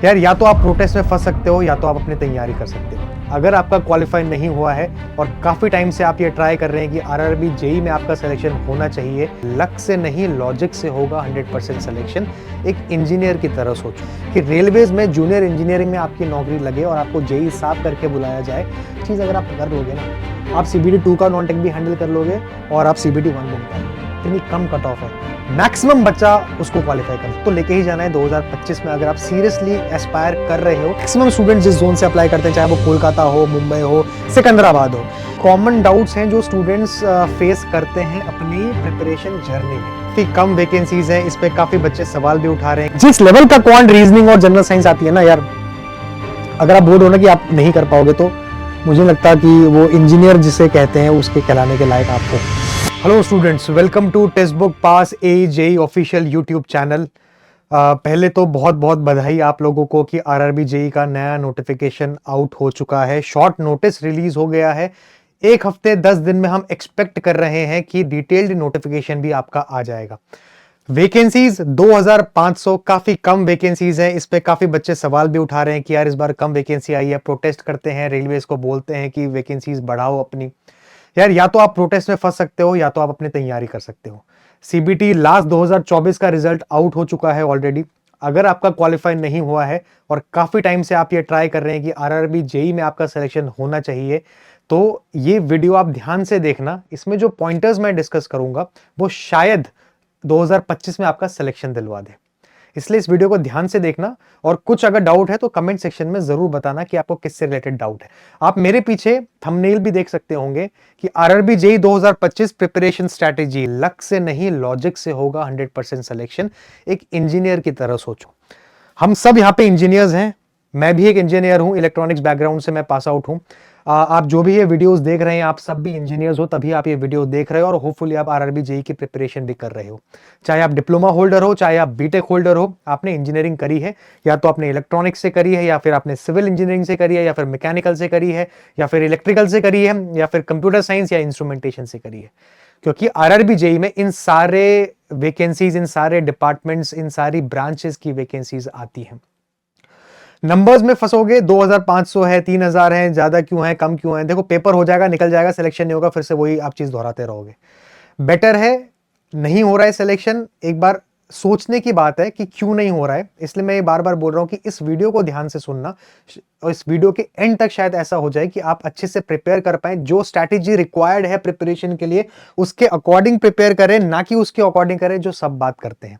यार या तो आप प्रोटेस्ट में फंस सकते हो या तो आप अपनी तैयारी कर सकते हो। अगर आपका क्वालिफाई नहीं हुआ है और काफ़ी टाइम से आप ये ट्राई कर रहे हैं कि आरआरबी जेई में आपका सिलेक्शन होना चाहिए, लक से नहीं लॉजिक से होगा 100% सिलेक्शन। एक इंजीनियर की तरह सोचो कि रेलवेज में जूनियर इंजीनियरिंग में आपकी नौकरी लगे और आपको जेई साफ करके बुलाया जाए। चीज़ अगर आप कर लोगे ना, आप CBT 2 का नॉन टेक भी हैंडल कर लोगे और आप CBT 1 भी निकाल लोगे। इतनी कम कट ऑफ है, मैक्सिमम बच्चा उसको क्वालिफाई कर तो लेके ही जाना है 2025 में। अगर आप सीरियसली एस्पायर कर रहे हो, मैक्सिमम स्टूडेंट जिस जोन से अप्लाई करते हैं, चाहे वो कोलकाता हो, मुंबई हो, सिकंदराबाद हो, कॉमन डाउट्स हैं जो स्टूडेंट्स फेस करते हैं अपनी प्रिपरेशन जर्नी में। काफी कम वैकेंसीज हैं, इस पे काफी बच्चे सवाल भी उठा रहे हैं। जिस लेवल का क्वांट रीजनिंग और जनरल साइंस आती है ना यार, अगर आप बोल रहे हो ना कि आप नहीं कर पाओगे, तो मुझे लगता है कि वो इंजीनियर जिसे कहते हैं उसके कहलाने के लायक आपको। Hello students, welcome to textbook pass AJE official YouTube channel. पहले तो बहुत बहुत बधाई आप लोगों को कि आरआरबी जेई का नया नोटिफिकेशन आउट हो चुका है। शॉर्ट नोटिस रिलीज हो गया है। 1 हफ्ते 10 दिन में हम एक्सपेक्ट कर रहे हैं कि डिटेल्ड नोटिफिकेशन भी आपका आ जाएगा। वैकेंसीज 2500, काफी कम वैकेंसीज हैं। इस पे काफी बच्चे सवाल भी उठा रहे हैं कि यार इस बार कम वैकेंसी आई है, प्रोटेस्ट करते हैं, रेलवेज को बोलते हैं कि वैकेंसीज बढ़ाओ अपनी। यार या तो आप प्रोटेस्ट में फंस सकते हो या तो आप अपनी तैयारी कर सकते हो। CBT लास्ट 2024 का रिजल्ट आउट हो चुका है ऑलरेडी। अगर आपका क्वालिफाई नहीं हुआ है और काफी टाइम से आप ये ट्राई कर रहे हैं कि आरआरबी जेई में आपका सिलेक्शन होना चाहिए, तो ये वीडियो आप ध्यान से देखना। इसमें जो पॉइंटर्स मैं डिस्कस करूंगा वो शायद 2025 में आपका सिलेक्शन दिलवा दे, इसलिए इस वीडियो को ध्यान से देखना। और कुछ अगर डाउट है तो कमेंट सेक्शन में जरूर बताना कि आपको किससे रिलेटेड डाउट है। आप मेरे पीछे थंबनेल भी देख सकते होंगे कि RRB JE 2025 preparation strategy, luck से नहीं लॉजिक से होगा 100% सिलेक्शन। एक इंजीनियर की तरह सोचो। हम सब यहाँ पे इंजीनियर्स हैं, मैं भी एक इंजीनियर हूँ, इलेक्ट्रॉनिक्स बैकग्राउंड से मैं पास आउट हूँ। आप जो भी ये वीडियोस देख रहे हैं, आप सब भी इंजीनियर्स हो, तभी आप ये वीडियो देख रहे हो और होपफुली आप आरआरबी जेई की प्रिपरेशन भी कर रहे हो। चाहे आप डिप्लोमा होल्डर हो, चाहे आप बीटेक होल्डर हो, आपने इंजीनियरिंग करी है, या तो आपने इलेक्ट्रॉनिक्स से करी है, या फिर आपने सिविल इंजीनियरिंग से करी है, या फिर मैकेनिकल से करी है, या फिर इलेक्ट्रिकल से करी है, या फिर कंप्यूटर साइंस या इंस्ट्रूमेंटेशन से करी है। क्योंकि आरआरबी जेई में इन सारे वैकेंसीज, इन सारे डिपार्टमेंट्स, इन सारी ब्रांचेस की वैकेंसीज आती हैं। नंबर्स में फंसोगे, 2500 है, 3000 है, ज्यादा क्यों है, कम क्यों है। देखो, पेपर हो जाएगा, निकल जाएगा, सिलेक्शन नहीं होगा, फिर से वही आप चीज दोहराते रहोगे। बेटर है नहीं हो रहा है सिलेक्शन, एक बार सोचने की बात है कि क्यों नहीं हो रहा है। इसलिए मैं बार बार बोल रहा हूं कि इस वीडियो को ध्यान से सुनना और इस वीडियो के एंड तक शायद ऐसा हो जाए कि आप अच्छे से प्रिपेयर कर पाए। जो स्ट्रैटेजी रिक्वायर्ड है प्रिपरेशन के लिए, उसके अकॉर्डिंग प्रिपेयर करें, ना कि उसके अकॉर्डिंग करें जो सब बात करते हैं।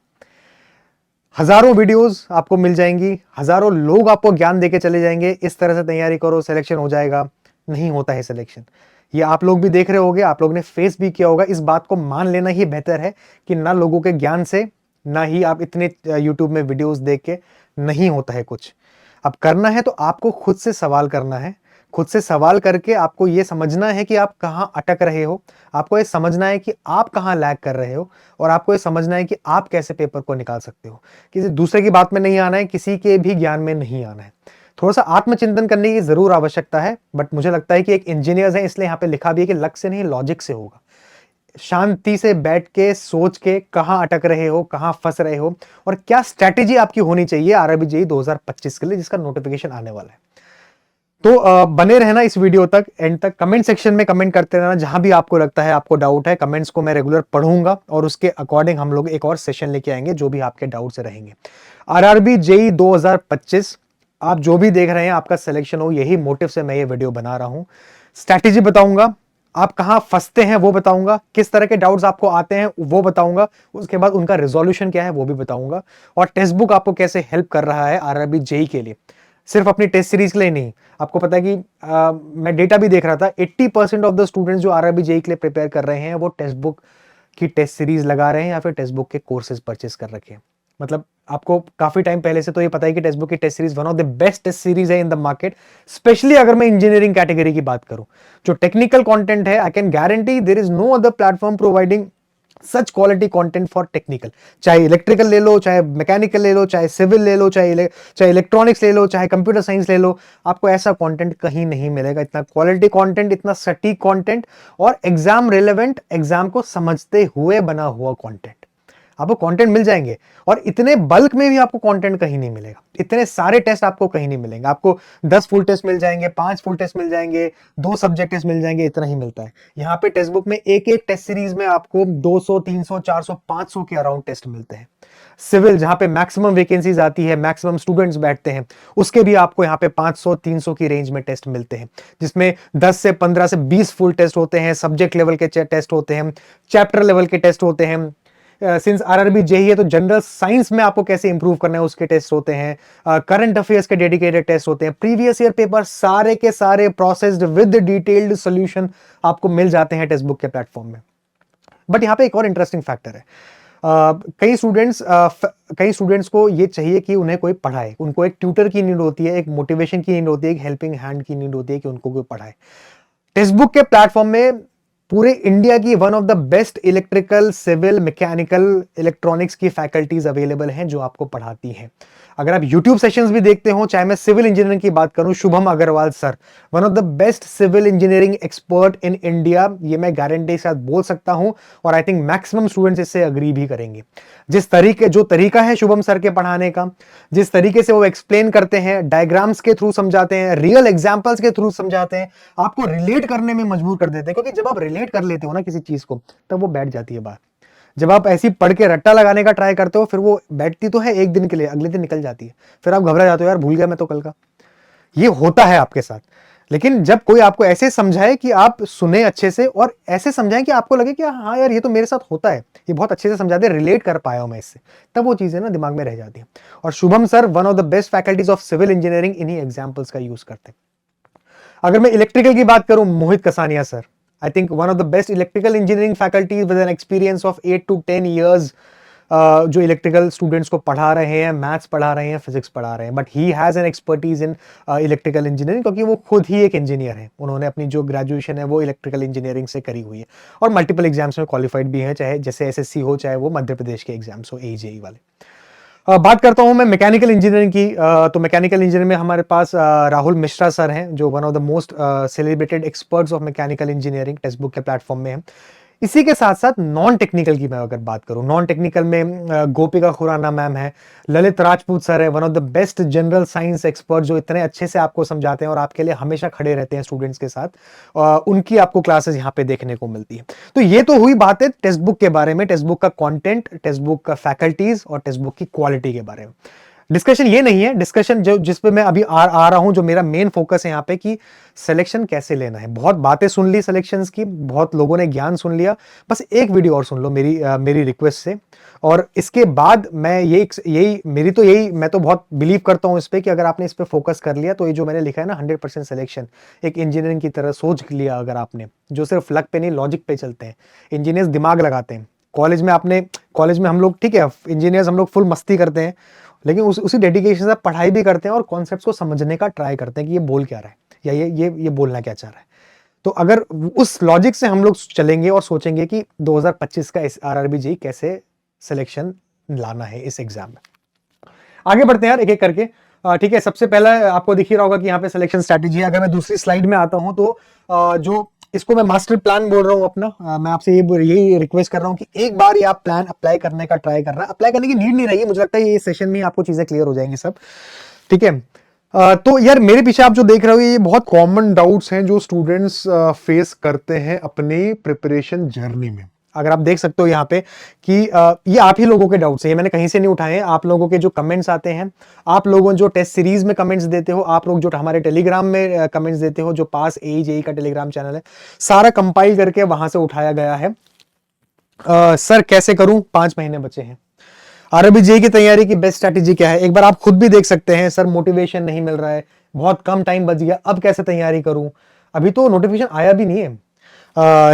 हजारों वीडियोस आपको मिल जाएंगी, हजारों लोग आपको ज्ञान देके चले जाएंगे, इस तरह से तैयारी करो, सिलेक्शन हो जाएगा। नहीं होता है सिलेक्शन। ये आप लोग भी देख रहे होगे, आप लोग ने फेस भी किया होगा। इस बात को मान लेना ही बेहतर है कि ना लोगों के ज्ञान से, ना ही आप इतने यूट्यूब में वीडियोस देख के नहीं होता है कुछ। अब करना है तो आपको खुद से सवाल करना है। खुद से सवाल करके आपको यह समझना है कि आप कहां अटक रहे हो, आपको यह समझना है कि आप कहां लैग कर रहे हो, और आपको यह समझना है कि आप कैसे पेपर को निकाल सकते हो। किसी दूसरे की बात में नहीं आना है, किसी के भी ज्ञान में नहीं आना है। थोड़ा सा आत्मचिंतन करने की जरूर आवश्यकता है, बट मुझे लगता है कि एक इंजीनियर है, इसलिए यहां पे लिखा भी है कि लक से नहीं लॉजिक से होगा। शांति से बैठ के सोच के कहां अटक रहे हो, कहां फंस रहे हो, और क्या स्ट्रैटेजी आपकी होनी चाहिए आरआरबी जेई 2025 के लिए, जिसका नोटिफिकेशन आने वाला है। तो बने रहना इस वीडियो तक, एंड तक। कमेंट सेक्शन में कमेंट करते रहना, जहां भी आपको लगता है आपको डाउट है। कमेंट्स को मैं रेगुलर पढ़ूंगा और उसके अकॉर्डिंग हम लोग एक और सेशन लेके आएंगे जो भी आपके डाउट्स रहेंगे। आरआरबी जेई 2025, आप जो भी देख रहे हैं आपका सिलेक्शन हो, यही मोटिव से मैं ये वीडियो बना रहा हूं। स्ट्रैटेजी बताऊंगा, आप कहां फंसते हैं वो बताऊंगा, किस तरह के डाउट्स आपको आते हैं वो बताऊंगा, उसके बाद उनका रिजोल्यूशन क्या है वो भी बताऊंगा, और टेक्स्ट बुक आपको कैसे हेल्प कर रहा है आरआरबी जेई के लिए। सिर्फ अपनी टेस्ट सीरीज के लिए नहीं, आपको पता है कि मैं डेटा भी देख रहा था, 80% ऑफ द स्टूडेंट्स जो आरआरबी जेई के लिए प्रिपेयर कर रहे हैं वो टेक्स्ट बुक की टेस्ट सीरीज लगा रहे हैं या फिर टेक्स्ट बुक के कोर्सेज परचेस कर रखे हैं। मतलब आपको काफी टाइम पहले से तो ये पता है कि टेक्स्ट बुक की test series one of the best test series है इन द मार्केट। स्पेशली अगर मैं इंजीनियरिंग कैटेगरी की बात करूं, जो टेक्निकल कंटेंट है, I can guarantee there is no other platform providing such quality content for technical. चाहे इलेक्ट्रिकल ले लो, चाहे मैकेनिकल ले लो, चाहे सिविल ले लो, चाहे इलेक्ट्रॉनिक्स ले लो, चाहे कंप्यूटर साइंस ले लो, आपको ऐसा कंटेंट कहीं नहीं मिलेगा। इतना क्वालिटी कंटेंट, इतना सटीक कंटेंट, और एग्जाम रिलेवेंट, एग्जाम को समझते हुए बना हुआ कंटेंट। आपको कंटेंट मिल जाएंगे, और इतने बल्क में भी आपको कंटेंट कहीं नहीं मिलेगा, इतने सारे टेस्ट आपको कहीं नहीं मिलेंगे। आपको 10 फुल टेस्ट मिल जाएंगे, 5 फुल टेस्ट मिल जाएंगे, 2 सब्जेक्ट टेस्ट मिल जाएंगे, इतना ही मिलता है। यहाँ पे टेक्स्ट बुक में एक एक टेस्ट सीरीज में आपको 200, 300, 400, 500 के अराउंड टेस्ट मिलते हैं। सिविल जहां पे मैक्सिमम वैकेंसीज आती है, मैक्सिमम स्टूडेंट्स बैठते हैं, उसके भी आपको यहाँ पे 500, 300 की रेंज में टेस्ट मिलते हैं, जिसमें 10 से 15 से 20 फुल टेस्ट होते हैं, सब्जेक्ट लेवल के टेस्ट होते हैं, चैप्टर लेवल के टेस्ट होते हैं। सिंस आरआरबी जेईई है तो जनरल साइंस में आपको कैसे इंप्रूव करना है उसके टेस्ट होते हैं, करंट अफेयर्स के डेडिकेटेड टेस्ट होते हैं, प्रीवियस ईयर पेपर सारे के सारे प्रोसेस्ड विद डिटेल्ड सॉल्यूशन आपको मिल जाते हैं टेक्स्ट बुक के प्लेटफॉर्म में। बट यहाँ पे एक और इंटरेस्टिंग फैक्टर है, कई स्टूडेंट्स को ये चाहिए कि उन्हें कोई पढ़ाए, उनको एक ट्यूटर की नीड होती है, एक मोटिवेशन की नीड होती है, एक हेल्पिंग हैंड की नीड होती है कि उनको कोई पढ़ाए। टेक्स्ट बुक के प्लेटफॉर्म में पूरे इंडिया की one of the best electrical, civil, mechanical, electronics की फैकल्टीज अवेलेबल हैं जो आपको पढ़ाती हैं। अगर आप YouTube सेशंस भी देखते हो, चाहे मैं सिविल इंजीनियरिंग की बात करूं, Shubham Agarwal sir one of the best civil engineering expert in India, ये मैं गारंटी के साथ बोल सकता हूं, और आई थिंक मैक्सिमम स्टूडेंट्स इससे अग्री भी करेंगे। जो तरीका है शुभम सर के पढ़ाने का, जिस तरीके से वो एक्सप्लेन करते हैं, डायग्राम्स के थ्रू समझाते हैं, रियल एग्जाम्पल्स के थ्रू समझाते हैं, आपको रिलेट करने में मजबूर कर देते हैं, क्योंकि जब आप रिलेट कर लेते हो ना किसी चीज को, तब वो बैठ जाती है बात। जब आप ऐसी पढ़ के रट्टा लगाने का ट्राई करते हो, फिर वो बैठती तो है एक दिन के लिए, अगले दिन निकल जाती है, फिर आप घबरा जाते हो, यार भूल गया मैं तो कल का। ये होता है आपके साथ। लेकिन जब कोई आपको ऐसे समझाए कि आप सुने अच्छे से, और ऐसे समझाएं कि आपको लगे कि हाँ यार ये तो मेरे साथ होता है, ये बहुत अच्छे से समझाते, रिलेट कर पाया हूं मैं इससे, तब वो चीजें ना दिमाग में रह जाती हैं। और Shubham sir one of the best faculties of civil engineering इन्हीं एग्जाम्पल्स का यूज करते हैं। अगर मैं इलेक्ट्रिकल की बात करूं, Mohit Kasania sir, I think one of the best electrical engineering faculties with an experience of 8 to 10 years, जो इलेक्ट्रिकल स्टूडेंट्स को पढ़ा रहे हैं, मैथ्स पढ़ा रहे हैं, फिजिक्स पढ़ा रहे हैं, but he has an expertise in electrical engineering, क्योंकि वो खुद ही एक इंजीनियर है। उन्होंने अपनी जो ग्रेजुएशन है वो इलेक्ट्रिकल इंजीनियरिंग से करी हुई है, और मल्टीपल एग्जाम्स में क्वालिफाइड भी हैं, चाहे जैसे एसएससी हो, चाहे वो मध्य प्रदेश के एग्जाम्स हो, एजेई वाले। बात करता हूं मैं मैकेनिकल इंजीनियरिंग की, तो मैकेनिकल इंजीनियरिंग में हमारे पास राहुल मिश्रा सर हैं, जो one of the most celebrated experts of mechanical engineering text book के प्लेटफॉर्म में हैं। इसी के साथ साथ नॉन टेक्निकल की मैं अगर बात करूं, नॉन टेक्निकल में गोपिका खुराना मैम है, ललित राजपूत सर है, one of the best general science expert, जो इतने अच्छे से आपको समझाते हैं और आपके लिए हमेशा खड़े रहते हैं स्टूडेंट्स के साथ, उनकी आपको क्लासेस यहाँ पे देखने को मिलती है। तो ये तो हुई बात है टेक्स्ट बुक के बारे में, टेक्स्ट बुक का कॉन्टेंट, टेक्स्ट बुक का फैकल्टीज और टेक्स्ट बुक की क्वालिटी के बारे में। डिस्कशन ये नहीं है, डिस्कशन जो जिस पे मैं अभी आ रहा हूं, जो मेरा मेन फोकस है यहाँ पे, कि सिलेक्शन कैसे लेना है। बहुत बातें सुन ली सिलेक्शंस की, बहुत लोगों ने ज्ञान सुन लिया, बस एक वीडियो और सुन लो मेरी रिक्वेस्ट से, और इसके बाद मैं मैं तो बहुत बिलीव करता हूं इस पे, कि अगर आपने इस पे फोकस कर लिया तो ये जो मैंने लिखा है ना 100% सिलेक्शन, एक इंजीनियरिंग की तरह सोच लिया अगर आपने, जो सिर्फ लक पे नहीं लॉजिक पे चलते हैं, इंजीनियर्स दिमाग लगाते हैं। कॉलेज में हम लोग, ठीक है, इंजीनियर्स हम लोग फुल मस्ती करते हैं, लेकिन उसी डेडिकेशन से पढ़ाई भी करते हैं और कॉन्सेप्ट्स को समझने का ट्राई करते हैं कि ये बोल क्या रहा है, या ये बोलना क्या चाह रहा है। तो अगर उस लॉजिक से हम लोग चलेंगे और सोचेंगे कि 2025 का आरआरबी जेईई कैसे सिलेक्शन लाना है इस एग्जाम में, आगे बढ़ते हैं यार एक एक करके। ठीक है, सबसे पहला आपको दिख ही रहा होगा कि यहाँ पे सिलेक्शन स्ट्रैटेजी है। अगर मैं दूसरी स्लाइड में आता हूं तो जो इसको मैं मास्टर प्लान बोल रहा हूँ अपना, मैं आपसे यही रिक्वेस्ट कर रहा हूँ कि एक बार ये आप प्लान अप्लाई करने का ट्राई करना। अप्लाई करने की नीड नहीं रही, मुझे लगता है ये सेशन में आपको चीजें क्लियर हो जाएंगी सब, ठीक है। तो यार मेरे पीछे आप जो देख रहे हो, ये बहुत कॉमन डाउट्स हैं जो स्टूडेंट्स फेस करते हैं अपनी प्रिपरेशन जर्नी में। अगर आप देख सकते हो यहाँ पे कि ये आप ही लोगों के डाउट्स हैं, ये मैंने कहीं से नहीं उठाए हैं, आप लोगों के जो कमेंट्स आते हैं, आप लोगों जो टेस्ट सीरीज में कमेंट्स देते हो, आप लोग जो हमारे टेलीग्राम में कमेंट्स देते हो, जो पास एई जेईई का टेलीग्राम चैनल है, सारा कंपाइल करके वहां से उठाया गया है। सर कैसे करूं, 5 महीने बचे हैं, आरआरबी जेईई की तैयारी की बेस्ट स्ट्रैटेजी क्या है। एक बार आप खुद भी देख सकते हैं, सर मोटिवेशन नहीं मिल रहा है, बहुत कम टाइम बच गया, अब कैसे तैयारी करूं, अभी तो नोटिफिकेशन आया भी नहीं है,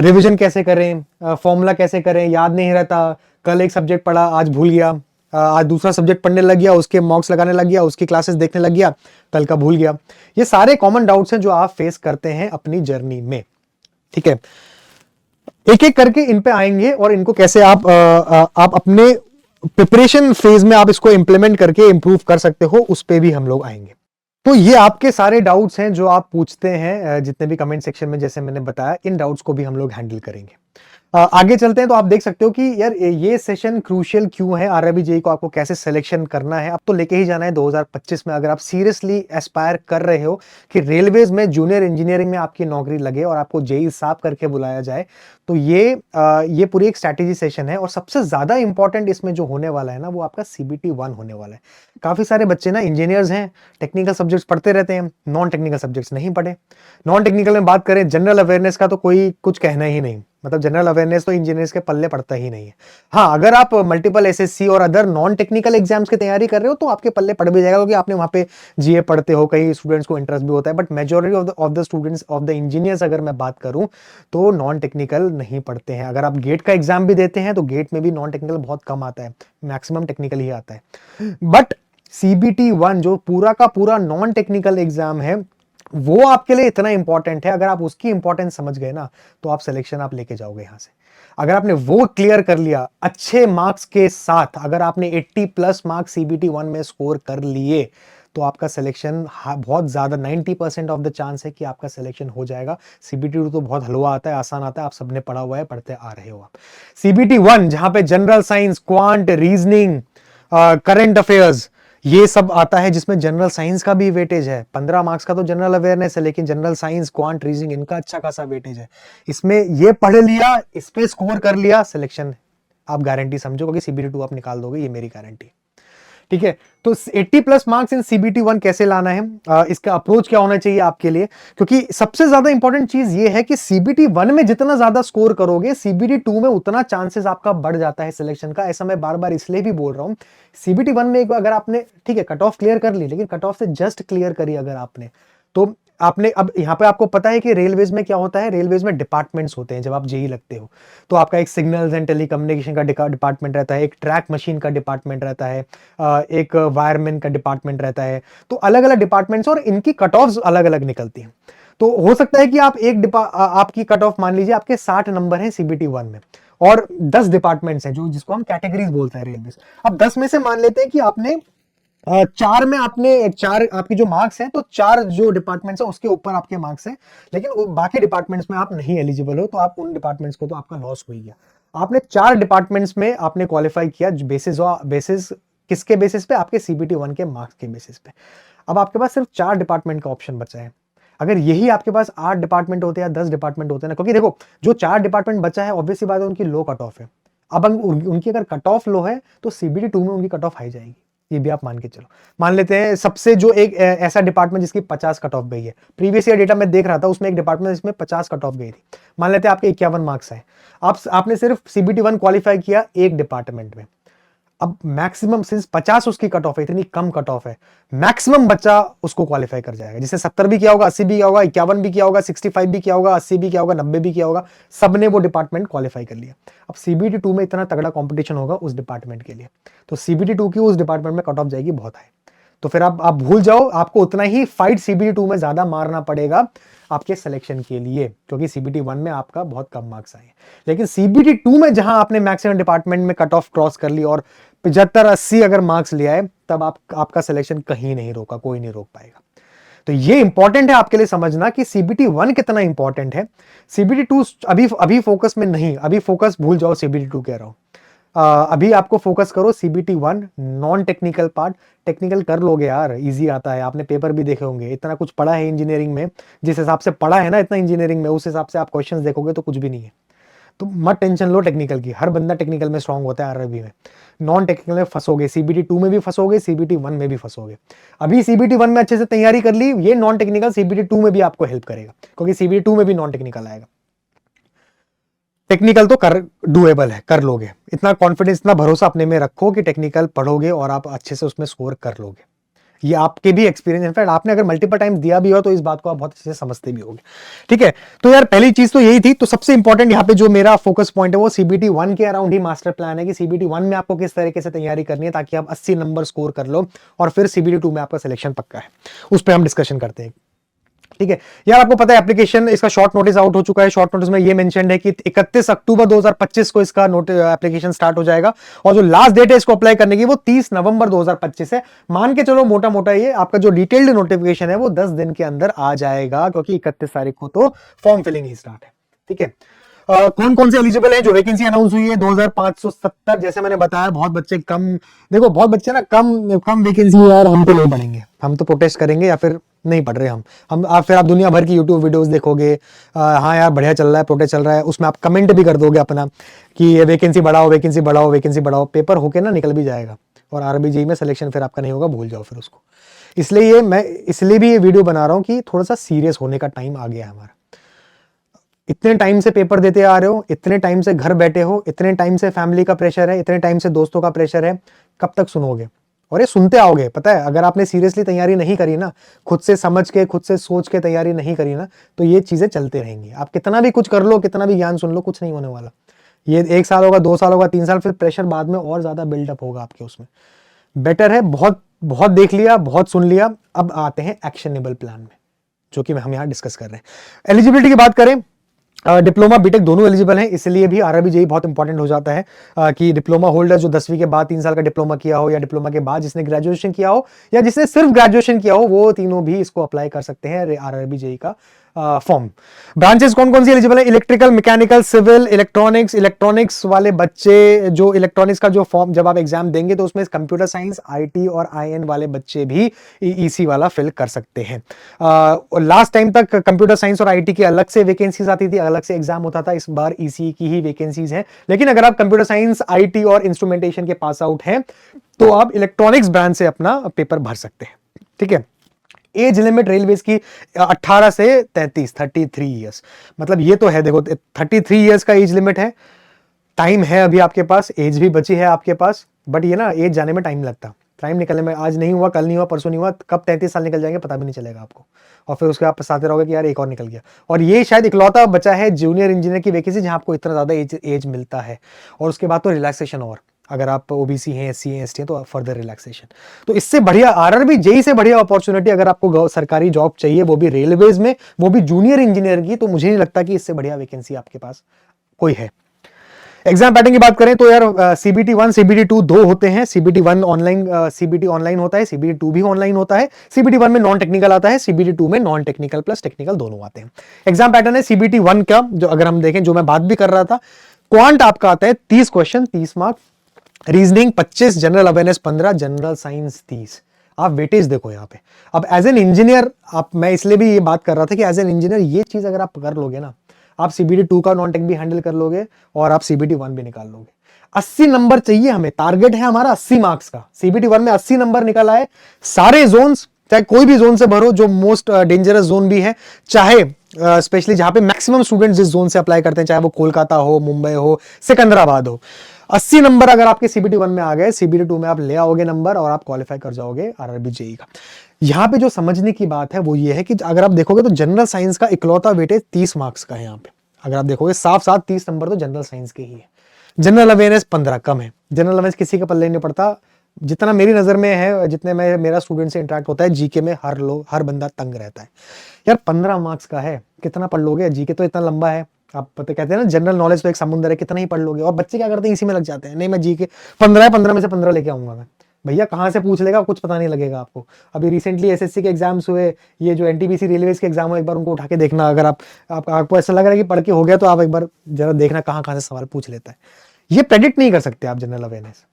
रिवीजन कैसे करें, फॉर्मूला कैसे करें, याद नहीं रहता, कल एक सब्जेक्ट पढ़ा आज भूल गया, आज दूसरा सब्जेक्ट पढ़ने लग गया, उसके मॉक्स लगाने लग गया, उसकी क्लासेस देखने लग गया, कल का भूल गया। ये सारे कॉमन डाउट्स हैं जो आप फेस करते हैं अपनी जर्नी में, ठीक है। एक एक करके इन पे आएंगे और इनको कैसे आप अपने प्रिपरेशन फेज में आप इसको इंप्लीमेंट करके इंप्रूव कर सकते हो, उस पे भी हम लोग आएंगे। तो ये आपके सारे डाउट्स हैं जो आप पूछते हैं जितने भी कमेंट सेक्शन में, जैसे मैंने बताया, इन डाउट्स को भी हम लोग हैंडल करेंगे। आगे चलते हैं तो आप देख सकते हो कि यार ये सेशन क्रूशियल क्यों है, आरआरबी जेईई को आपको कैसे सिलेक्शन करना है। अब तो लेके ही जाना है 2025 में, अगर आप सीरियसली एस्पायर कर रहे हो कि रेलवेज में जूनियर इंजीनियरिंग में आपकी नौकरी लगे और आपको जेईई साफ करके बुलाया जाए, तो ये पूरी एक स्ट्रैटेजी सेशन है। और सबसे ज्यादा इंपॉर्टेंट इसमें जो होने वाला है ना, वो आपका CBT 1 होने वाला है। काफी सारे बच्चे ना इंजीनियर्स हैं, टेक्निकल सब्जेक्ट्स पढ़ते रहते हैं, नॉन टेक्निकल सब्जेक्ट्स नहीं पढ़े। नॉन टेक्निकल में बात करें, जनरल अवेयरनेस का तो कोई कुछ कहना ही नहीं, मतलब जनरल अवेयरनेस तो इंजीनियर्स के पल्ले पड़ता ही नहीं है। हाँ, अगर आप मल्टीपल एसएससी और अदर नॉन टेक्निकल एग्जाम्स की तैयारी कर रहे हो तो आपके पल्ले पड़ भी जाएगा, क्योंकि आपने वहां पे जीए पढ़ते हो, कई स्टूडेंट्स को इंटरेस्ट भी होता है। But majority of the students of the engineers अगर मैं बात करूं तो नॉन टेक्निकल नहीं पढ़ते हैं। अगर आप गेट का एग्जाम भी देते हैं तो गेट में भी नॉन टेक्निकल बहुत कम आता है, मैक्सिमम टेक्निकल ही आता है। बट CBT 1 जो पूरा का पूरा नॉन टेक्निकल एग्जाम है, वो आपके लिए इतना इंपॉर्टेंट है। अगर आप उसकी इंपॉर्टेंस समझ गए ना, तो आप सिलेक्शन आप लेके जाओगे यहां से। अगर आपने वो क्लियर कर लिया अच्छे मार्क्स के साथ, अगर आपने 80+ मार्क्स CBT 1 में स्कोर कर लिए, तो आपका सिलेक्शन बहुत ज्यादा 90% ऑफ द चांस है कि आपका सिलेक्शन हो जाएगा। CBT 2 तो बहुत हलवा आता है, आसान आता है, आप सबने पढ़ा हुआ है, पढ़ते आ रहे हो आप। CBT 1 जहां पे general science, quant, reasoning, current affairs, ये सब आता है, जिसमें जनरल साइंस का भी वेटेज है। 15 मार्क्स का तो जनरल अवेयरनेस है, लेकिन जनरल साइंस, क्वांट, रीजनिंग इनका अच्छा खासा वेटेज है। इसमें ये पढ़ लिया, इस पे स्कोर कर लिया, सिलेक्शन आप गारंटी समझो, क्योंकि CBT 2 आप निकाल दोगे, ये मेरी गारंटी। ठीक है, तो 80+ मार्क्स इन CBT 1 कैसे लाना है, इसका अप्रोच क्या होना चाहिए आपके लिए, क्योंकि सबसे ज्यादा इंपॉर्टेंट चीज ये है कि CBT 1 में जितना ज्यादा स्कोर करोगे, CBT 2 में उतना चांसेस आपका बढ़ जाता है सिलेक्शन का। ऐसा मैं बार बार इसलिए भी बोल रहा हूं, CBT 1 में एक अगर आपने, ठीक है, कट ऑफ क्लियर कर ली, लेकिन कट ऑफ से जस्ट क्लियर करी अगर आपने, तो आपने, अब यहां पे आपको पता है कि रेलवेज में क्या होता है, रेलवेज में डिपार्टमेंट्स होते हैं। जब आप जेई लगते हो तो आपका एक सिग्नल्स एंड टेलीकम्युनिकेशन का डिपार्टमेंट रहता है, एक ट्रैक मशीन का डिपार्टमेंट रहता है, एक वायरमैन का डिपार्टमेंट रहता है। तो अलग अलग डिपार्टमेंट्स और इनकी कट ऑफ अलग अलग निकलती हैं। तो हो सकता है कि आप आपकी कट ऑफ मान लीजिए आपके 60 नंबर हैं CBT 1 में, और 10 डिपार्टमेंट्स हैं जो जिसको हम कैटेगरीज बोलते हैं रेलवे। अब 10 में से मान लेते हैं कि आपने 4 में आपने 4 आपकी जो मार्क्स हैं, तो 4 जो डिपार्टमेंट्स है उसके ऊपर आपके मार्क्स हैं, लेकिन बाकी डिपार्टमेंट्स में आप नहीं एलिजिबल हो, तो आप उन डिपार्टमेंट्स को, तो आपका लॉस हो गया। आपने 4 डिपार्टमेंट्स में आपने क्वालिफाई किया, बेसिस किसके बेसिस पे, आपके CBT 1 के मार्क्स के बेसिस पे। अब आपके पास सिर्फ 4 डिपार्टमेंट का ऑप्शन बचा है। अगर यही आपके पास 8 डिपार्टमेंट होते हैं या 10 डिपार्टमेंट होते हैं ना, क्योंकि देखो जो 4 डिपार्टमेंट बचा है, ऑब्वियसली बात है उनकी लो कट ऑफ है। अब उनकी अगर कट ऑफ लो है तो CBT 2 में उनकी कट ऑफ हाई जाएगी, ये भी आप मान के चलो। मान लेते हैं सबसे जो एक ऐसा डिपार्टमेंट जिसकी 50 कट ऑफ गई है, प्रीवियस ईयर डेटा मैं देख रहा था, उसमें एक डिपार्टमेंट जिसमें 50 कट ऑफ गई थी। मान लेते हैं आपके 51 मार्क्स है, आपने सिर्फ CBT 1 क्वालिफाई किया एक डिपार्टमेंट में। अब मैक्सिमम सिंस 50 उसकी कट ऑफ है, इतनी कम कट ऑफ है, मैक्सिमम बच्चा उसको क्वालिफाई कर जाएगा। जिसे 70 भी किया होगा, 80 भी किया होगा, 51 भी किया होगा, 65 भी किया होगा, 80 भी किया होगा, 90 भी किया होगा, सबने वो डिपार्टमेंट क्वालिफाई कर लिया। अब CBT 2 में इतना तगड़ा कंपटीशन होगा उस डिपार्टमेंट के लिए, तो CBT 2 की उस डिपार्टमेंट में कट ऑफ जाएगी बहुत हाई। तो फिर आप भूल जाओ, आपको उतना ही फाइट CBT 2 में ज्यादा मारना पड़ेगा आपके सिलेक्शन के लिए, क्योंकि CBT 1 में आपका बहुत कम मार्क्स आए। लेकिन CBT 2 में जहां आपने मैक्सिमम डिपार्टमेंट में कट ऑफ क्रॉस कर ली और 75-80 अगर मार्क्स ले आए, तब आपका सिलेक्शन कहीं नहीं रोका, कोई नहीं रोक पाएगा। तो ये इंपॉर्टेंट है आपके लिए समझना कि CBT 1 कितना इंपॉर्टेंट है। CBT 2 अभी फोकस में नहीं, अभी फोकस भूल जाओ, CBT 2 कह रहा हूं। अभी आपको फोकस करो CBT 1 non technical part. Technical कर लोगे यार, इजी आता है, आपने पेपर भी देखे होंगे, इतना कुछ पढ़ा है इंजीनियरिंग में, जिस हिसाब से पढ़ा है ना इतना इंजीनियरिंग में, उस हिसाब से आप क्वेश्चंस देखोगे तो कुछ भी नहीं है। तो मत टेंशन लो टेक्निकल की, हर बंदा टेक्निकल में स्ट्रांग होता है आरआरबी में। नॉन टेक्निकल में फंसोगे, CBT 2 में भी फंसोगे, CBT 1 में भी फंसोगे। अभी CBT 1 में अच्छे से तैयारी कर ली, ये नॉन टेक्निकल CBT 2 में भी आपको हेल्प करेगा, क्योंकि CBT 2 में भी नॉन टेक्निकल आएगा। टेक्निकल तो डुएबल है, कर लोगे, इतना कॉन्फिडेंस, इतना भरोसा अपने में रखो कि टेक्निकल पढ़ोगे और आप अच्छे से उसमें स्कोर कर लोगे। ये आपके भी एक्सपीरियंस, इनफैक्ट आपने अगर मल्टीपल टाइम्स दिया भी हो तो इस बात को आप बहुत अच्छे से समझते भी होगे। ठीक है, तो यार पहली चीज तो यही थी। तो सबसे इंपॉर्टेंट यहाँ पे जो मेरा फोकस पॉइंट है वो CBT 1 के अराउंड ही मास्टर प्लान है कि CBT 1 में आपको किस तरीके से तैयारी करनी है ताकि आप 80 नंबर स्कोर कर लो और फिर CBT 2 में आपका सिलेक्शन पक्का है। उस पर हम डिस्कशन करते हैं। ठीक है यार, आपको पता है एप्लीकेशन इसका शॉर्ट नोटिस आउट हो चुका है। शॉर्ट नोटिस में ये मेंशन है कि 31 अक्टूबर 2025 को इसका एप्लीकेशन स्टार्ट हो जाएगा और जो लास्ट डेट है इसको अप्लाई करने की वो 30 नवंबर 2025 है। मान के चलो मोटा मोटा ये आपका जो डिटेल्ड नोटिफिकेशन है वो 10 दिन के अंदर आ जाएगा, क्योंकि 31 तारीख को तो फॉर्म फिलिंग ही स्टार्ट है। ठीक है, कौन कौन से एलिजिबल हैं? जो वैकेंसी अनाउंस हुई है 2570, जैसे मैंने बताया बहुत बच्चे कम, देखो बहुत बच्चे ना कम कम वैकेंसी है यार, हम तो नहीं पढ़ेंगे, हम तो प्रोटेस्ट करेंगे या फिर नहीं पढ़ रहे हम आप फिर आप दुनिया भर की यूट्यूब वीडियोस देखोगे, हाँ यार बढ़िया चल रहा है, प्रोटेस्ट चल रहा है, उसमें आप कमेंट भी कर दोगे अपना कि ये वैकेंसी बढ़ाओ वैकेंसी बढ़ाओ वैकेंसी बढ़ाओ, पेपर होके ना निकल भी जाएगा और आरबीजी में सिलेक्शन फिर आपका नहीं होगा, भूल जाओ फिर उसको। इसलिए मैं इसलिए भी ये वीडियो बना रहा हूँ कि थोड़ा सा सीरियस होने का टाइम आ गया है हमारा। इतने टाइम से पेपर देते आ रहे हो, इतने टाइम से घर बैठे हो, इतने टाइम से फैमिली का प्रेशर है, इतने टाइम से दोस्तों का प्रेशर है, कब तक सुनोगे? और ये सुनते आओगे, पता है अगर आपने सीरियसली तैयारी नहीं करी ना, खुद से समझ के खुद से सोच के तैयारी नहीं करी ना, तो ये चीजें चलते रहेंगी। आप कितना भी कुछ कर लो, कितना भी ज्ञान सुन लो, कुछ नहीं होने वाला। ये 1 साल होगा, 2 साल होगा, 3 साल, फिर प्रेशर बाद में और ज्यादा बिल्डअप होगा आपके उसमें। बेटर है बहुत बहुत देख लिया, बहुत सुन लिया, अब आते हैं एक्शनेबल प्लान में, जो कि हम यहाँ डिस्कस कर रहे हैं। एलिजिबिलिटी की बात करें, डिप्लोमा बीटेक दोनों एलिजिबल हैं, इसलिए भी आरआरबी जेईई बहुत इंपॉर्टेंट हो जाता है कि डिप्लोमा होल्डर जो 10वीं के बाद 3 साल का डिप्लोमा किया हो, या डिप्लोमा के बाद जिसने ग्रेजुएशन किया हो, या जिसने सिर्फ ग्रेजुएशन किया हो, वो तीनों भी इसको अप्लाई कर सकते हैं आरआरबी जेईई का फॉर्म। ब्रांचेस कौन कौन सी एलिजिबल है? Electrical, mechanical, civil, electronics. Electronics वाले बच्चे, जो इलेक्ट्रॉनिक्स का जो फॉर्म जब आप एग्जाम देंगे तो उसमें कंप्यूटर साइंस, आईटी और आईएन वाले बच्चे भी ईसी वाला फिल कर सकते हैं। लास्ट टाइम तक कंप्यूटर साइंस और आईटी की अलग से वैकेंसीज आती थी, अलग से एग्जाम होता था, इस बार ईसी की ही वैकेंसीज है। लेकिन अगर आप कंप्यूटर साइंस, आईटी और इंस्ट्रूमेंटेशन के पास आउट हैं तो आप इलेक्ट्रॉनिक्स ब्रांच से अपना पेपर भर सकते हैं, ठीक है। एज लिमिट रेलवेज की 18 से 33 ईयर्स, मतलब ये तो है, देखो 33 ईयर्स का एज लिमिट है, टाइम है अभी आपके पास, एज भी बची है आपके पास, बट ये ना एज जाने में टाइम लगता, टाइम निकलने में, आज नहीं हुआ, कल नहीं हुआ, परसों नहीं हुआ, कब 33 साल निकल जाएंगे पता भी नहीं चलेगा आपको, और फिर उसके आप पछताते रहोगे कि यार एक और निकल गया। और ये शायद इकलौता बचा है जूनियर इंजीनियर की वैकेंसी जहां आपको इतना ज्यादा एज मिलता है, और उसके बाद तो रिलैक्सेशन, और अगर आप ओबीसी हैं, एससी हैं, एसटी हैं, तो फर्दर रिलैक्सेशन। तो इससे बढ़िया आरआरबी जेईई से बढ़िया अपॉर्चुनिटी अगर आपको सरकारी जॉब चाहिए, वो भी रेलवेज में, वो भी जूनियर इंजीनियर की, तो मुझे नहीं लगता कि इससे बढ़िया वैकेंसी आपके पास कोई है। एग्जाम पैटर्न की बात करें तो यार सीबीटी 1 सीबीटी 2 दो होते हैं। सीबीटी 1 ऑनलाइन, सीबीटी ऑनलाइन होता है, सीबीटी 2 भी ऑनलाइन होता है। सीबीटी 1 में नॉन टेक्निकल आता है, सीबीटी 2 में नॉन टेक्निकल प्लस टेक्निकल दोनों आते हैं। एग्जाम पैटर्न है सीबीटी 1 का, जो अगर हम देखें, जो मैं बात भी कर रहा था, क्वांट आपका आता है 30 question 30 mark, reasoning 25, general awareness 15, general science 30। आप वेटेज देखो यहाँ पे। अब एज एन इंजीनियर, मैं इसलिए भी ये बात कर रहा था कि एज एन इंजीनियर ये चीज अगर आप कर लोगे ना, आप सीबीटी 2 का नॉन टेक भी हैंडल कर लोगे और आप सीबीटी 1 भी निकाल लोगे। 80 नंबर चाहिए हमें, टारगेट है हमारा 80 मार्क्स का। सीबीटी 1 में 80 नंबर निकल आए, सारे जोन्स, चाहे कोई भी जोन से भरो, जो मोस्ट डेंजरस जोन भी है, चाहे स्पेशली जहां पे मैक्सिमम स्टूडेंट जिस जोन से अप्लाई करते हैं, चाहे वो कोलकाता हो, मुंबई हो, सिकंदराबाद हो, 80 नंबर अगर आपके सीबीटी 1 में आ गए, सीबीटी 2 में आप ले आओगे नंबर और आप क्वालिफाई कर जाओगे आरआरबी जेईई का। यहां पे जो समझने की बात है वो ये है कि अगर आप देखोगे तो जनरल साइंस का इकलौता वेटेज 30 मार्क्स का है। यहाँ पे अगर आप देखोगे साफ साफ 30 नंबर तो जनरल साइंस के ही है। जनरल अवेयरनेस 15 कम है, जनरल अवेयरनेस किसी का पल्ले नहीं पड़ता। जितना मेरी नजर में है, जितने में मेरा स्टूडेंट से इंटरेक्ट होता है, जीके में हर बंदा तंग रहता है यार। 15 मार्क्स का है, कितना पढ़ लोगे? जीके तो इतना लंबा है, आप पता कहते हैं ना जनरल नॉलेज तो एक समुंदर है, कितना ही पढ़ लोगे। और बच्चे क्या करते हैं, इसी में लग जाते हैं, नहीं मैं जीके 15 है, 15 में से 15 लेके आऊंगा मैं। भैया कहाँ से पूछ लेगा, कुछ पता नहीं लगेगा आपको। अभी रिसेंटली एसएससी के एग्जाम्स हुए, ये जो एनटीपीसी रेलवेज के एग्जाम हुए, एक बार उनको उठा के देखना। अगर आपको ऐसा लग रहा है कि पढ़ के हो गया, तो आप एक बार जरा देखना कहाँ कहाँ से सवाल पूछ लेता है। ये प्रेडिक्ट नहीं कर सकते आप जनरल अवेयरनेस,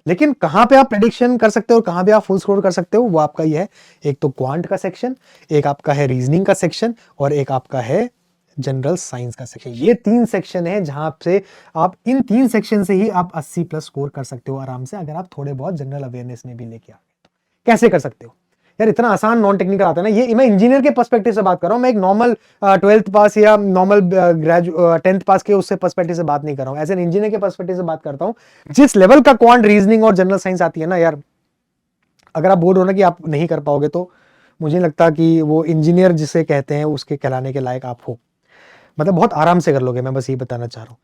लेकिन कहां पे आप प्रेडिक्शन कर सकते हो और कहां पे आप फुल स्कोर कर सकते हो, वो आपका ये है। एक तो क्वांट का सेक्शन, एक आपका है रीजनिंग का सेक्शन, और एक आपका है जनरल साइंस का सेक्शन। ये 3 सेक्शन है जहां से आप इन 3 सेक्शन से ही आप 80 प्लस स्कोर कर सकते हो आराम से, अगर आप थोड़े बहुत जनरल अवेयरनेस में भी लेके आ गए। कैसे कर सकते हो यार? इतना आसान नॉन टेक्निकल आता है ना। ये मैं इंजीनियर के पर्सपेक्टिव से बात कर रहा हूं, मैं एक नॉर्मल 12th पास या नॉर्मल 10th पास के उससे पर्सपेक्टिव से बात नहीं कर रहा हूं, एज एन इंजीनियर के पर्सपेक्टिव से बात करता हूं। जिस लेवल का क्वांट, रीजनिंग और जनरल साइंस आती है ना यार, अगर आप बोल रहे हो ना कि आप नहीं कर पाओगे, तो मुझे नहीं लगता कि वो इंजीनियर जिसे कहते हैं उसके कहलाने के लायक आप हो। मतलब बहुत आराम से कर लोगे, मैं बस ये बताना चाह रहा हूँ।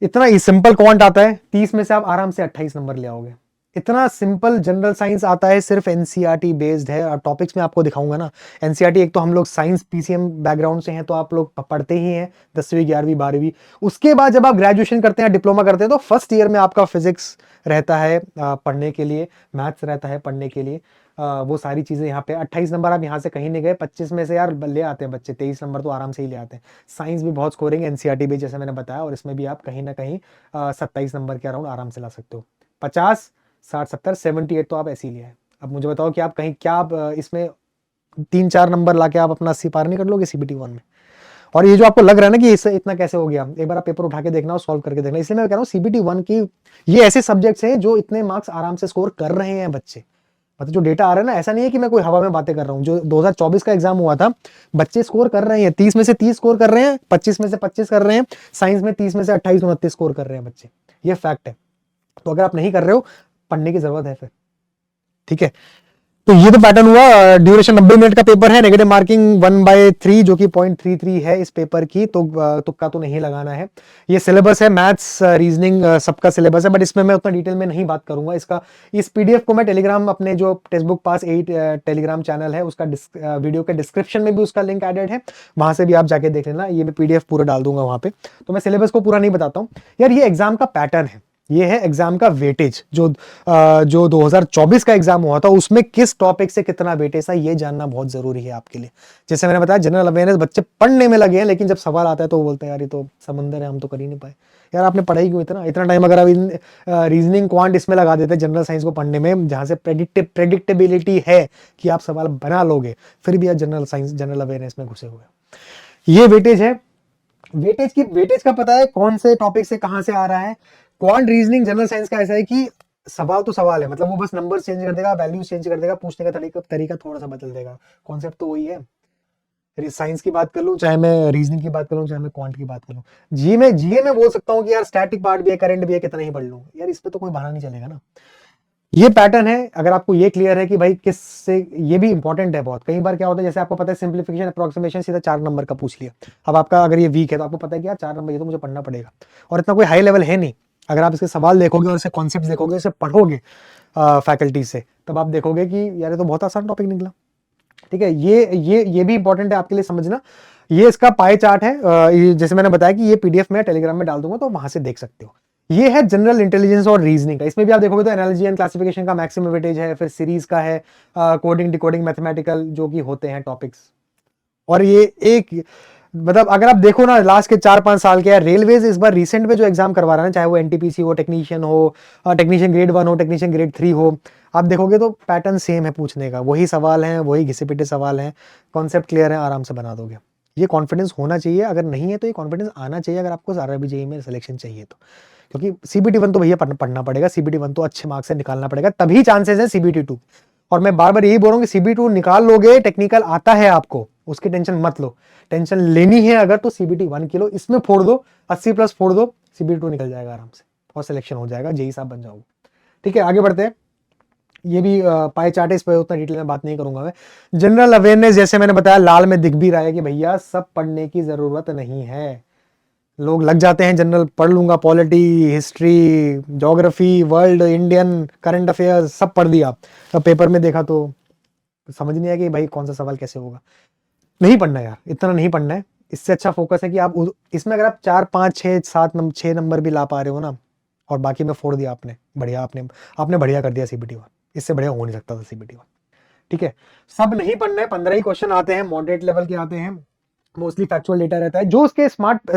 इतना ही सिंपल क्वांट आता है, 30 में से आप आराम से 28 नंबर ले आओगे। इतना सिंपल जनरल साइंस आता है, सिर्फ एनसीईआरटी बेस्ड है। और टॉपिक्स में आपको दिखाऊंगा ना, एनसीईआरटी, एक तो हम लोग साइंस पीसीएम बैकग्राउंड से हैं, तो आप लोग पढ़ते ही हैं 10वीं 11वीं 12वीं। उसके बाद जब आप ग्रेजुएशन करते हैं, डिप्लोमा करते हैं, तो फर्स्ट ईयर में आपका फिजिक्स रहता है पढ़ने के लिए, मैथ्स रहता है पढ़ने के लिए, वो सारी चीज़ें यहाँ पे 28 नंबर आप यहाँ से कहीं नहीं गए, 25 में से यार ले आते हैं बच्चे, 23 नंबर तो आराम से ही ले आते हैं। साइंस भी बहुत स्कोरिंग, एनसीईआरटी भी जैसे मैंने बताया, और इसमें भी आप कहीं ना कहीं 27 नंबर के अराउंड आराम से ला सकते हो। 50, 60, 70, 78 तो आप ऐसे ही ले आए। अब मुझे बताओ कि आप कहीं क्या आप इसमें 3-4 नंबर ला के आप अपना 80 पार नहीं कर लोगे CBT 1 में। और ये जो आपको लग रहा है ना कि इससे इतना कैसे हो गया, एक बार आप पेपर उठा के देखना और सॉल्व करके देखना। इसलिए मैं कह रहा हूँ CBT 1 की ये ऐसे सब्जेक्ट्स हैं जो इतने मार्क्स आराम से स्कोर कर रहे हैं बच्चे। मतलब जो डेटा आ रहा है ना, ऐसा नहीं है कि मैं कोई हवा में बातें कर रहा हूँ। जो 2024 का एग्जाम हुआ था, बच्चे स्कोर कर रहे हैं, 30 में से 30 स्कोर कर रहे हैं, 25 में से 25 कर रहे हैं, साइंस में 30 में से 28-29 स्कोर कर रहे हैं बच्चे। ये फैक्ट है। तो अगर आप नहीं कर रहे हो, पढ़ने की जरूरत है फिर, ठीक है। तो ये तो पैटर्न हुआ। ड्यूरेशन 90 मिनट का पेपर है, नेगेटिव मार्किंग 1/3 जो कि 0.33 है इस पेपर की, तो तुक्का तो नहीं लगाना है। ये सिलेबस है, मैथ्स रीजनिंग सबका सिलेबस है, बट इसमें मैं उतना डिटेल में नहीं बात करूंगा। इस पीडीएफ को मैं टेलीग्राम, अपने जो टेक्स्ट बुक पास 8 टेलीग्राम चैनल है उसका वीडियो के डिस्क्रिप्शन में भी उसका लिंक एडेड है, वहां से भी आप जाके देख लेना। ये मैं पीडीएफ पूरा डाल दूंगा वहां पे। तो मैं सिलेबस को पूरा नहीं बताता हूँ यार। ये एग्जाम का पैटर्न है, ये है एग्जाम का वेटेज। जो 2024 का एग्जाम हुआ था उसमें किस टॉपिक से कितना वेटेज था, ये जानना बहुत जरूरी है आपके लिए। जैसे मैंने बताया, जनरल अवेयरनेस बच्चे पढ़ने में लगे हैं, लेकिन जब सवाल आता है तो वो बोलते हैं यार ये तो समंदर है, हम तो कर ही नहीं पाए। यार आपने पढ़ाई क्यों इतना टाइम? अगर आप रीजनिंग क्वांट इसमें लगा देते जनरल साइंस को पढ़ने में, जहां से प्रेडिक्टेबिलिटी है कि आप सवाल बना लोगे, फिर भी आप जनरल अवेयरनेस में घुसे हुए। ये वेटेज है। वेटेज का पता है कौन से टॉपिक से कहां से आ रहा है। क्वांट, रीजनिंग, जनरल साइंस का ऐसा है कि सवाल तो सवाल है, मतलब वो बस नंबर चेंज कर देगा, वैल्यू चेंज कर देगा, पूछने का तरीका थोड़ा सा बदल देगा, कॉन्सेप्ट तो वही है। साइंस की बात कर लूं, चाहे मैं रीजनिंग की बात करूं, चाहे मैं क्वांट की बात करूं, जीए में बोल सकता हूं कि यार स्टैटिक पार्ट भी है, करंट भी है, कितना ही पढ़ लूं यार, इस पे तो कोई बहाना नहीं चलेगा ना। ये पैटर्न है। अगर आपको ये क्लियर है कि भाई किससे, ये भी इंपॉर्टेंट है बहुत। कई बार क्या होता है, जैसे आपको पता है सिंप्लीफिकेशन अप्रोक्सीमेशन सीधा 4 नंबर का पूछ लिया। अब आपका अगर ये वीक है तो आपको पता है कि यार 4 नंबर ये तो मुझे पढ़ना पड़ेगा, और इतना कोई हाई लेवल है नहीं। अगर आप इसके सवाल देखोगे और इसे कॉन्सेप्ट देखोगे, इसे पढ़ोगे फैकल्टी से, तब आप देखोगे कि यार ये तो बहुत आसान टॉपिक निकला, ठीक है। ये भी इंपॉर्टेंट है आपके लिए समझना। ये इसका पाई चार्ट है, जैसे मैंने बताया कि ये पीडीएफ में टेलीग्राम में डाल दूंगा, तो वहां से देख सकते हो। ये है जनरल इंटेलिजेंस और रीजनिंग का। इसमें भी आप देखोगे तो एनालॉजी एंड क्लासिफिकेशन का मैक्सिमम वेटेज है, फिर सीरीज का है, कोडिंग, डिकोडिंग, मैथमेटिकल जो कि होते हैं टॉपिक्स। और ये एक, मतलब अगर आप देखो ना, लास्ट के 4-5 साल के, रेलवेज इस बार रिसेंट में जो एग्जाम करवा रहा है, चाहे वो एनटीपीसी हो, टेक्नीशियन हो, टेक्नीशियन ग्रेड 1 हो, टेक्नीशियन ग्रेड 3 हो, आप देखोगे तो पैटर्न सेम है पूछने का, वही सवाल हैं, वही घिसे पिटे सवाल हैं, कॉन्सेप्ट क्लियर है, आराम से बना दोगे। ये कॉन्फिडेंस होना चाहिए, अगर नहीं है तो ये कॉन्फिडेंस आना चाहिए, अगर आपको आरआरबी जेईई में सिलेक्शन चाहिए तो। क्योंकि CBT 1 तो भैया पढ़ना पड़ेगा, CBT 1 तो अच्छे मार्क्स से निकालना पड़ेगा, तभी चांसेस है CBT 2। और मैं बार बार यही बोल रहा हूँ कि CBT 2 निकाल लोगे, टेक्निकल आता है आपको, उसकी टेंशन मत लो। टेंशन लेनी है अगर तो CBT 1 की लो, इसमें फोड़ दो, 80+ फोड़ दो, CBT 2 निकल जाएगा आराम से और सिलेक्शन हो जाएगा, जेईई साहब बन जाओगे। ठीक है, आगे बढ़ते हैं। ये भी पाई चार्ट है, इस पर उतना डिटेल में बात नहीं करूंगा मैं। जनरल अवेयरनेस जैसे मैंने बताया, लाल में दिख भी रहा है कि भैया सब पढ़ने की जरूरत नहीं है। लोग लग जाते हैं जनरल, पढ़ लूंगा, polity, history, geography, world, Indian, current affairs सब पढ़ दिया, तो पेपर में देखा तो समझ नहीं आया कि भाई कौन सा सवाल कैसे होगा। नहीं पढ़ना यार, इतना नहीं पढ़ना है। इससे अच्छा फोकस है कि आप इसमें अगर आप 4, 5, 6, 7, 6 नंबर भी ला पा रहे हो ना, और बाकी में फोड़ दिया आपने, बढ़िया, आपने बढ़िया कर दिया CBT 1। इससे बढ़िया हो नहीं सकता था CBT 1। ठीक है, सब नहीं पढ़ना है, 15 ही क्वेश्चन आते हैं, मॉडरेट लेवल के आते हैं, मोस्टली फैक्चुअल डेटा रहता है जो उसके स्मार्ट।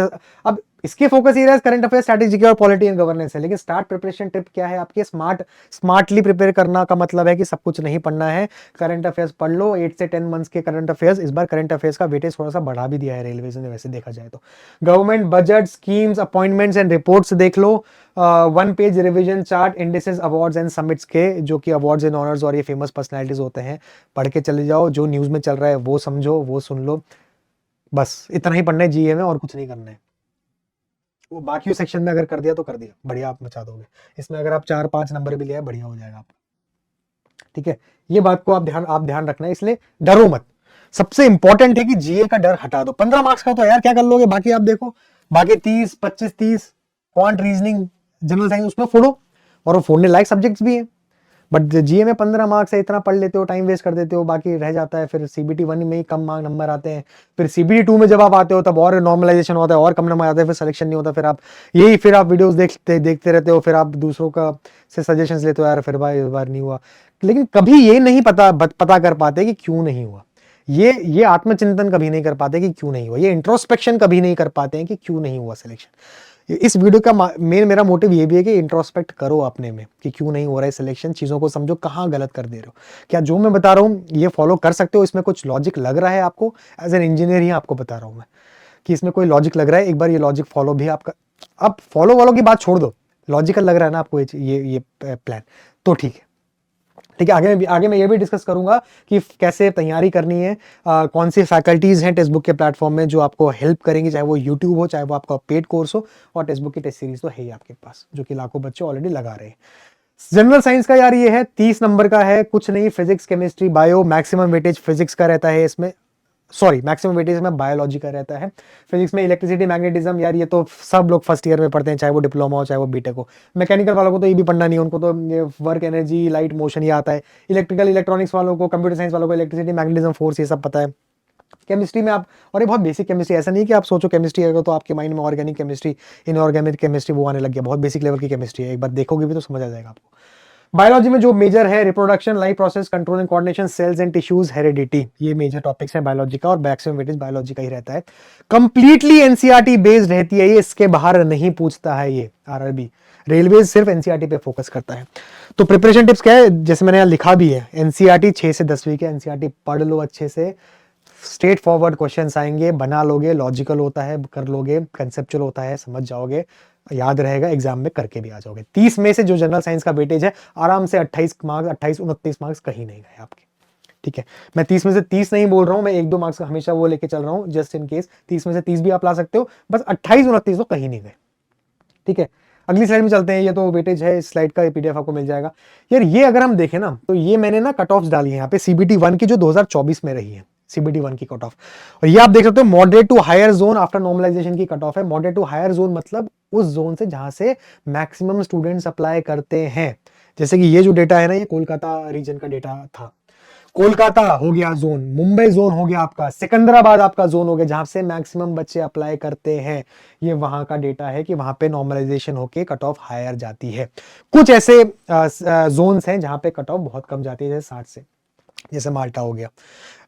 अब इसके focus areas current affair, strategy और पॉलिटी एंड गवर्नेंस है, लेकिन स्टार्ट प्रिपरेशन टिप क्या है आपके, स्मार्टली प्रिपेयर करना का मतलब है कि सब कुछ नहीं पढ़ना है, करंट अफेयर्स पढ़ लो, 8 से 10 मंथ्स के करंट अफेयर्स। इस बार करंट अफेयर्स का वेटेज थोड़ा सा बढ़ा भी दिया है रेलवे ने, वैसे देखा जाए तो। Government budget, schemes, appointments and reports देख लो, 1 page revision chart, indices, awards and summits के, जो कि अवार्ड्स एंड ऑनर्स और ये फेमस पर्सनैलिटीज होते हैं, पढ़ के चले जाओ। जो न्यूज में चल रहा है वो समझो, वो सुन लो, बस इतना ही पढ़ना है जीए में, और कुछ नहीं करना है। वो बाकी सेक्शन में अगर कर दिया तो कर दिया, बढ़िया आप मचा दोगे। इसमें अगर आप 4-5 नंबर भी लिया है, बढ़िया हो जाएगा आपका। ठीक है, ये बात को आप ध्यान रखना है, इसलिए डरो मत। सबसे इंपॉर्टेंट है कि जीए का डर हटा दो। 15 मार्क्स का तो यार क्या कर लोगे, बाकी आप देखो, बाकी 30, 25, 30 क्वांट, रीजनिंग, जनरल साइंस, उसमें फोड़ो, और वो फोड़ने लायक सब्जेक्ट्स भी है। बट जीए में 15 मार्क्स है, इतना पढ़ लेते हो, टाइम वेस्ट कर देते हो, बाकी रह जाता है। फिर CBT 1 में ही कम मार्क नंबर आते हैं, फिर CBT 2 में जब आप आते हो तब और नॉर्मलाइजेशन होता है, और कम नंबर आते हैं, फिर सिलेक्शन नहीं होता। फिर आप वीडियोस देखते रहते हो, फिर आप दूसरों का से सजेशंस लेते हो, यार फिर भाई इस बार नहीं हुआ। लेकिन कभी ये नहीं पता कर पाते कि क्यों नहीं हुआ। ये आत्मचिंतन कभी नहीं कर पाते कि क्यों नहीं हुआ, ये इंट्रोस्पेक्शन कभी नहीं कर पाते हैं कि क्यों नहीं हुआ सिलेक्शन। इस वीडियो का मेरा मोटिव ये भी है कि इंट्रोस्पेक्ट करो अपने में कि क्यों नहीं हो रहा है सिलेक्शन, चीज़ों को समझो कहाँ गलत कर दे रहे हो। क्या जो मैं बता रहा हूँ ये फॉलो कर सकते हो, इसमें कुछ लॉजिक लग रहा है आपको? एज एन इंजीनियर ही आपको बता रहा हूँ मैं कि इसमें कोई लॉजिक लग रहा है, एक बार ये लॉजिक फॉलो भी आपका, अब फॉलो वालों की बात छोड़ दो, लॉजिकल लग रहा है ना आपको ये प्लान, तो ठीक है। ठीक है, आगे मैं ये भी डिस्कस करूंगा कि कैसे तैयारी करनी है, कौन सी फैकल्टीज हैं टेक्स्ट बुक के प्लेटफॉर्म में जो आपको हेल्प करेंगी, चाहे वो यूट्यूब हो, चाहे वो आपका पेड कोर्स हो, और टेक्स्ट बुक की टेस्ट सीरीज तो है ही आपके पास, जो कि लाखों बच्चे ऑलरेडी लगा रहे हैं। जनरल साइंस का यार ये है 30 नंबर का है, कुछ नहीं, physics chemistry bio, maximum weightage physics का रहता है इसमें, सॉरी मैक्सिमम वेटेज में बायोलॉजी का रहता है। फिजिक्स में इलेक्ट्रिसिटी मैग्नेटिज्म, यार ये तो सब लोग फर्स्ट ईयर में पढ़ते हैं, चाहे वो डिप्लोमा हो चाहे वो बीटेक हो। मैकेनिकल वालों को तो ये भी पढ़ना नहीं है, उनको तो ये वर्क एनर्जी लाइट मोशन ये आता है। इलेक्ट्रिकल इलेक्ट्रॉनिक्स वालों को, कंप्यूटर साइंस वालों को इलेक्ट्रिसिटी मैग्नेटिज्म फोर्स ये सब पता है। केमिस्ट्री में आप, और ये बहुत बेसिक केमिस्ट्री, ऐसा नहीं कि आप सोचो केमिस्ट्री आएगा तो आपके माइंड में ऑर्गेनिक केमिस्ट्री, इनऑर्गेनिक केमिस्ट्री वो आने लग गया, बहुत बेसिक लेवल की केमिस्ट्री है, एक बार देखोगे भी तो समझ आ जाएगा आपको। बायोलॉजी में जो मेजर है reproduction, life process, control and coordination, cells and tissues, heredity, ये मेजर टॉपिक्स हैं बायोलॉजी का, और मैक्सिमम वेटेज बायोलॉजी का ही रहता है। कंप्लीटली एनसीईआरटी बेस्ड रहती है ये, इसके बाहर नहीं पूछता है ये आरआरबी। रेलवे सिर्फ एनसीईआरटी पे फोकस करता है। तो प्रिपरेशन टिप्स क्या है, जैसे मैंने यहाँ लिखा भी है, एनसीईआरटी 6 से 10वीं के एनसीईआरटी पढ़ लो अच्छे से, स्ट्रेट फॉरवर्ड क्वेश्चंस आएंगे, बना लोगे, लॉजिकल होता है, कर लोगे, कंसेप्चुअल होता है, समझ जाओगे, याद रहेगा, एग्जाम में करके भी आ जाओगे। 30 में से जो जनरल साइंस का वेटेज है, आराम से 28 मार्क्स, 28-29 मार्क्स कहीं नहीं गए आपके। ठीक है, मैं 30 में से 30 नहीं बोल रहा हूं, मैं 1-2 मार्क्स का हमेशा वो लेके चल रहा हूं, जस्ट इन केस 30 में से 30 भी आप ला सकते हो, बस 28-29 तो कहीं नहीं गए। ठीक है, अगली स्लाइड में चलते हैं, ये तो वेटेज है, इस स्लाइड का पीडीएफ आपको मिल जाएगा। यार ये अगर हम देखें ना, तो ये मैंने ना कट ऑफ डाली है यहाँ पे, सीबीटी 1 की जो 2024 में रही है, सीबीटी 1 की कट ऑफ, और ये आप देख सकते हो moderate to higher zone after normalisation की कट ऑफ है। मॉडरेट टू हायर जोन मतलब उस जोन से जहां से मैक्सिमम स्टूडेंट्स अप्लाई करते हैं। जैसे कि ये जो डेटा है ना, ये कोलकाता रीजन का डेटा था, कोलकाता हो गया जोन, मुंबई जोन हो गया आपका, सिकंदराबाद आपका जोन हो गया, जहां से मैक्सिमम बच्चे अप्लाई करते हैं। ये वहां का डेटा है कि वहां पे नॉर्मलाइजेशन होके कट ऑफ हायर जाती है। कुछ ऐसे जोन्स हैं जहां पे कट ऑफ बहुत कम जाती है, जैसे 60 से, जैसे माल्टा हो गया,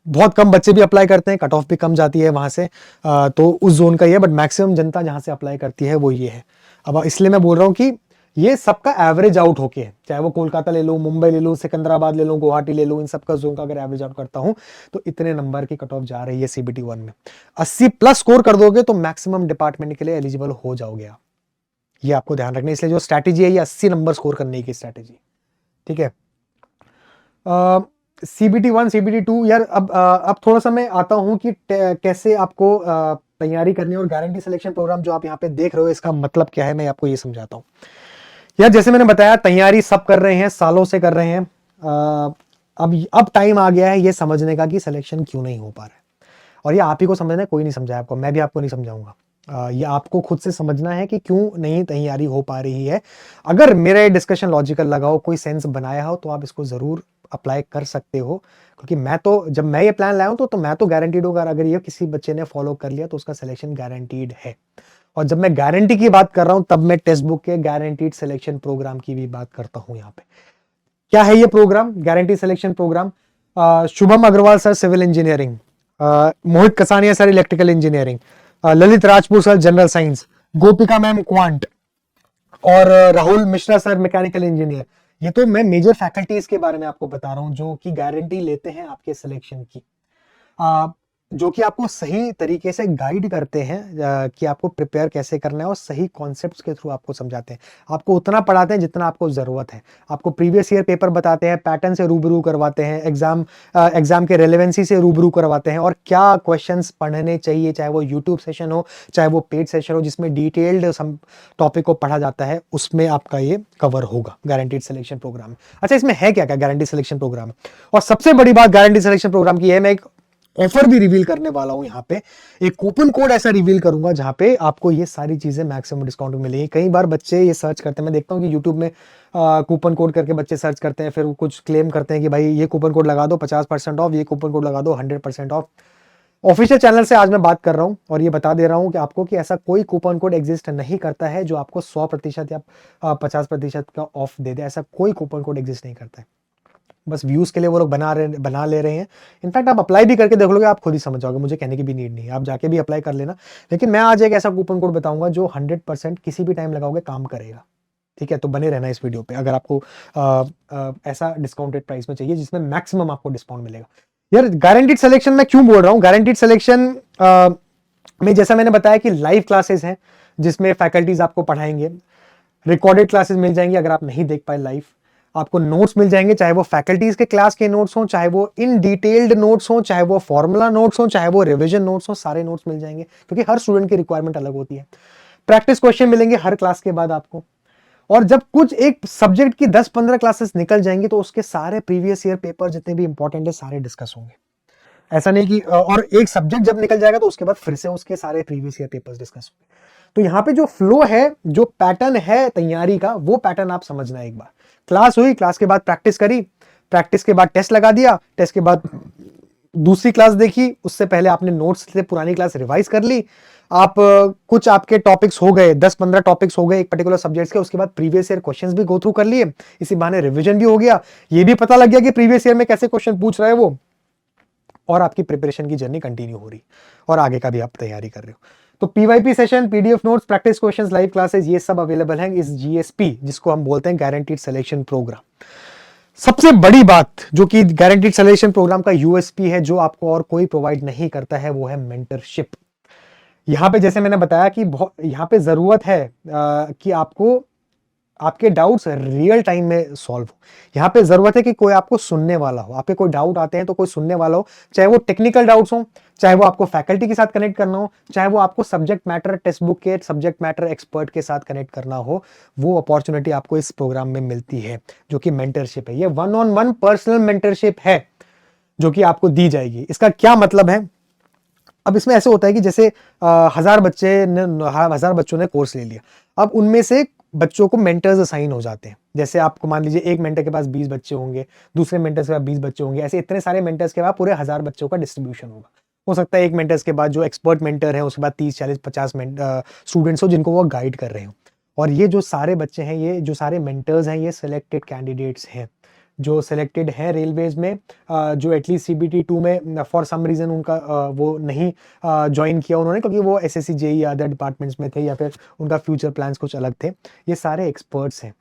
बहुत कम बच्चे भी अप्लाई करते हैं, कट ऑफ भी कम जाती है वहां से, तो उस जोन का ये, बट मैक्सिमम जनता जहां से अप्लाई करती है वो ये है। अब इसलिए मैं बोल रहा हूं कि ये सबका एवरेज आउट होके है, चाहे वो कोलकाता ले लो, मुंबई ले लो, सिकंदराबाद ले लो, गुवाहाटी ले लो, इन सबका जोन का अगर एवरेज आउट करता हूं तो इतने नंबर की कट ऑफ जा रही है सीबीटी 1 में। 80+ स्कोर कर दोगे तो मैक्सिमम डिपार्टमेंट के लिए एलिजिबल हो जाओगे आप, ये आपको ध्यान रखना है। इसलिए जो स्ट्रैटेजी है ये 80 नंबर स्कोर करने की स्ट्रैटेजी। ठीक है, सीबीटी 1 सीबीटी 2, यार अब थोड़ा सा मैं आता हूं कि कैसे आपको तैयारी करनी है, और गारंटी सिलेक्शन प्रोग्राम जो आप यहाँ पे देख रहे हो इसका मतलब क्या है, मैं आपको ये समझाता हूँ। यार जैसे मैंने बताया, तैयारी सब कर रहे हैं, सालों से कर रहे हैं, अब टाइम आ गया है ये समझने का कि सिलेक्शन क्यों नहीं हो पा रहा है, और ये आप ही को समझना है, कोई नहीं समझाया आपको, मैं भी आपको नहीं समझाऊंगा। ये आपको खुद से समझना है कि क्यों नहीं तैयारी हो पा रही है। अगर मेरा ये डिस्कशन लॉजिकल लगा हो, कोई सेंस बनाया हो, तो आप इसको जरूर अप्लाई कर सकते हो, क्योंकि मैं तो जब मैं ये प्लान लाया हूं तो मैं तो गारंटीड हूँ, अगर ये किसी बच्चे ने फॉलो कर लिया तो उसका सिलेक्शन गारंटीड है। और जब मैं गारंटी की बात कर रहा हूं तब मैं टेक्स्ट बुक के गारंटीड सिलेक्शन प्रोग्राम की भी बात करता हूं। यहाँ पे क्या है ये program, guarantee selection program? Shubham Agarwal sir civil engineering, Mohit Kasania sir electrical engineering, Lalit Rajput sir general science, Gopika ma'am quant, और Rahul Mishra sir mechanical engineer. ये तो मैं मेजर फैकल्टीज के बारे में आपको बता रहा हूं जो कि गारंटी लेते हैं आपके सिलेक्शन की, जो कि आपको सही तरीके से गाइड करते हैं कि आपको प्रिपेयर कैसे करना है, और सही कॉन्सेप्ट्स के थ्रू आपको समझाते हैं। आपको उतना पढ़ाते हैं जितना आपको जरूरत है, आपको प्रीवियस ईयर पेपर बताते हैं, पैटर्न से रूबरू करवाते हैं, एग्जाम के रेलेवेंसी से रूबरू करवाते हैं, और क्या क्वेश्चंस पढ़ने चाहिए, चाहे वो यूट्यूब सेशन हो चाहे वो पेड सेशन हो जिसमें डिटेल्ड टॉपिक को पढ़ा जाता है, उसमें आपका ये कवर होगा गारंटीड सिलेक्शन प्रोग्राम। अच्छा, इसमें है क्या क्या गारंटी सिलेक्शन प्रोग्राम? और सबसे बड़ी बात गारंटी सिलेक्शन प्रोग्राम की है, मैं एक ऑफर भी रिवील करने वाला हूं। यहाँ पे एक कूपन कोड ऐसा रिवील करूंगा जहां पे आपको ये सारी चीजें मैक्सिमम डिस्काउंट में मिलेगी। कई बार बच्चे ये सर्च करते हैं, मैं देखता हूं कि यूट्यूब में कूपन कोड करके बच्चे सर्च करते हैं, फिर वो कुछ क्लेम करते हैं कि भाई ये कूपन कोड लगा दो 50% ऑफ, ये कूपन कोड लगा दो 100% ऑफ। ऑफिशियल चैनल से आज मैं बात कर रहा हूं और ये बता दे रहा हूं कि आपको कि ऐसा कोई कूपन कोड एग्जिस्ट नहीं करता है जो आपको 100% या 50% का ऑफ दे दे। ऐसा कोई कूपन कोड एग्जिस्ट नहीं करता है। बस व्यूज के लिए वो लोग बना ले रहे हैं। इनफैक्ट आप अप्लाई भी करके देख लोगे, आप खुद ही समझ जाओगे, मुझे कहने की भी नीड नहीं है, आप जाके भी अप्लाई कर लेना। लेकिन मैं आज एक ऐसा कूपन कोड बताऊंगा जो 100% किसी भी टाइम लगाओगे काम करेगा। ठीक है, तो बने रहना इस वीडियो पे अगर आपको ऐसा डिस्काउंटेड प्राइस में चाहिए जिसमें मैक्सिमम आपको डिस्काउंट मिलेगा। यार गारंटीड सिलेक्शन मैं क्यों बोल रहा हूँ, गारंटीड सिलेक्शन में जैसा मैंने बताया कि लाइव क्लासेस हैं जिसमें फैकल्टीज आपको पढ़ाएंगे, रिकॉर्डेड क्लासेस मिल जाएंगी अगर आप नहीं देख पाए लाइव, आपको नोट्स मिल जाएंगे, चाहे वो फैकल्टीज के क्लास के नोट्स हों, चाहे वो इन डिटेल्ड नोट्स हों, चाहे वो फॉर्मूला नोट्स हों, चाहे वो रिवीजन नोट्स हों, सारे नोट्स मिल जाएंगे क्योंकि हर स्टूडेंट की रिक्वायरमेंट अलग होती है। प्रैक्टिस क्वेश्चन मिलेंगे हर क्लास के बाद आपको, और जब कुछ एक सब्जेक्ट की 10-15 क्लासेस निकल जाएंगी तो उसके सारे प्रीवियस ईयर पेपर जितने भी इंपॉर्टेंट है सारे डिस्कस होंगे। ऐसा नहीं कि और एक सब्जेक्ट जब निकल जाएगा तो उसके बाद फिर से उसके सारे प्रीवियस ईयर पेपर्स डिस्कस होंगे। तो यहाँ पे जो फ्लो है, जो पैटर्न है तैयारी का, वो पैटर्न आप समझना एक बार। क्लास हुई, क्लास के बाद प्रैक्टिस करी, प्रैक्टिस के बाद टेस्ट लगा दिया, टेस्ट के बाद दूसरी क्लास देखी, उससे पहले आपने नोट्स से पुरानी क्लास रिवाइज कर ली, आप कुछ आपके टॉपिक्स हो गए, 10-15 टॉपिक्स हो गए एक पर्टिकुलर सब्जेक्ट्स के, उसके बाद प्रीवियस ईयर क्वेश्चंस भी गो थ्रू कर लिए, इसी बहाने रिवीजन भी हो गया, ये भी पता लग गया कि प्रीवियस ईयर में कैसे क्वेश्चन पूछ रहा है वो, और आपकी प्रिपरेशन की जर्नी कंटिन्यू हो रही और आगे का भी आप तैयारी कर रहे हो। तो PYP session, PDF notes, practice questions, live classes, ये सब अवेलेबल हैं इस जीएसपी जिसको हम बोलते हैं गारंटीड सिलेक्शन प्रोग्राम। सबसे बड़ी बात जो कि गारंटीड सिलेक्शन प्रोग्राम का यूएसपी है, जो आपको और कोई प्रोवाइड नहीं करता है, वो है मेंटरशिप। यहां पे जैसे मैंने बताया कि यहां पे जरूरत है कि आपको आपके डाउट्स रियल टाइम में सॉल्व हो। यहाँ पे जरूरत है कि कोई आपको सुनने वाला हो, आपके कोई डाउट आते हैं तो कोई सुनने वाला हो, चाहे वो टेक्निकल डाउट्स हो, चाहे वो आपको फैकल्टी के साथ कनेक्ट करना हो, चाहे वो आपको सब्जेक्ट मैटर टेक्स्ट बुक के सब्जेक्ट मैटर एक्सपर्ट के साथ कनेक्ट करना हो, वो अपॉर्चुनिटी आपको इस प्रोग्राम में मिलती है जो कि मेंटरशिप है। ये 1-on-1 पर्सनल मेंटरशिप है जो कि आपको दी जाएगी। इसका क्या मतलब है, अब इसमें ऐसे होता है कि जैसे 1000 बच्चों ने कोर्स ले लिया, अब उनमें से बच्चों को मेंटर्स असाइन हो जाते हैं। जैसे आपको मान लीजिए एक मेंटर के पास 20 बच्चे होंगे, दूसरे मेंटर्स के पास 20 बच्चे होंगे, ऐसे इतने सारे मेंटर्स के बाद पूरे 1000 बच्चों का डिस्ट्रीब्यूशन होगा। हो सकता है एक मेंटर्स के बाद जो एक्सपर्ट मेंटर है उसके बाद 30-40-50 स्टूडेंट्स हो जिनको वो गाइड कर रहे हो। और ये जो सारे बच्चे हैं, ये जो सारे मेंटर्स हैं, ये सिलेक्टेड कैंडिडेट्स हैं जो सिलेक्टेड है रेलवेज में, जो एटलीस्ट सीबीटी 2 में फॉर सम रीजन उनका वो नहीं ज्वाइन किया उन्होंने क्योंकि वो एसएससी जेई या अदर डिपार्टमेंट्स में थे या फिर उनका फ्यूचर प्लान्स कुछ अलग थे। ये सारे एक्सपर्ट्स हैं।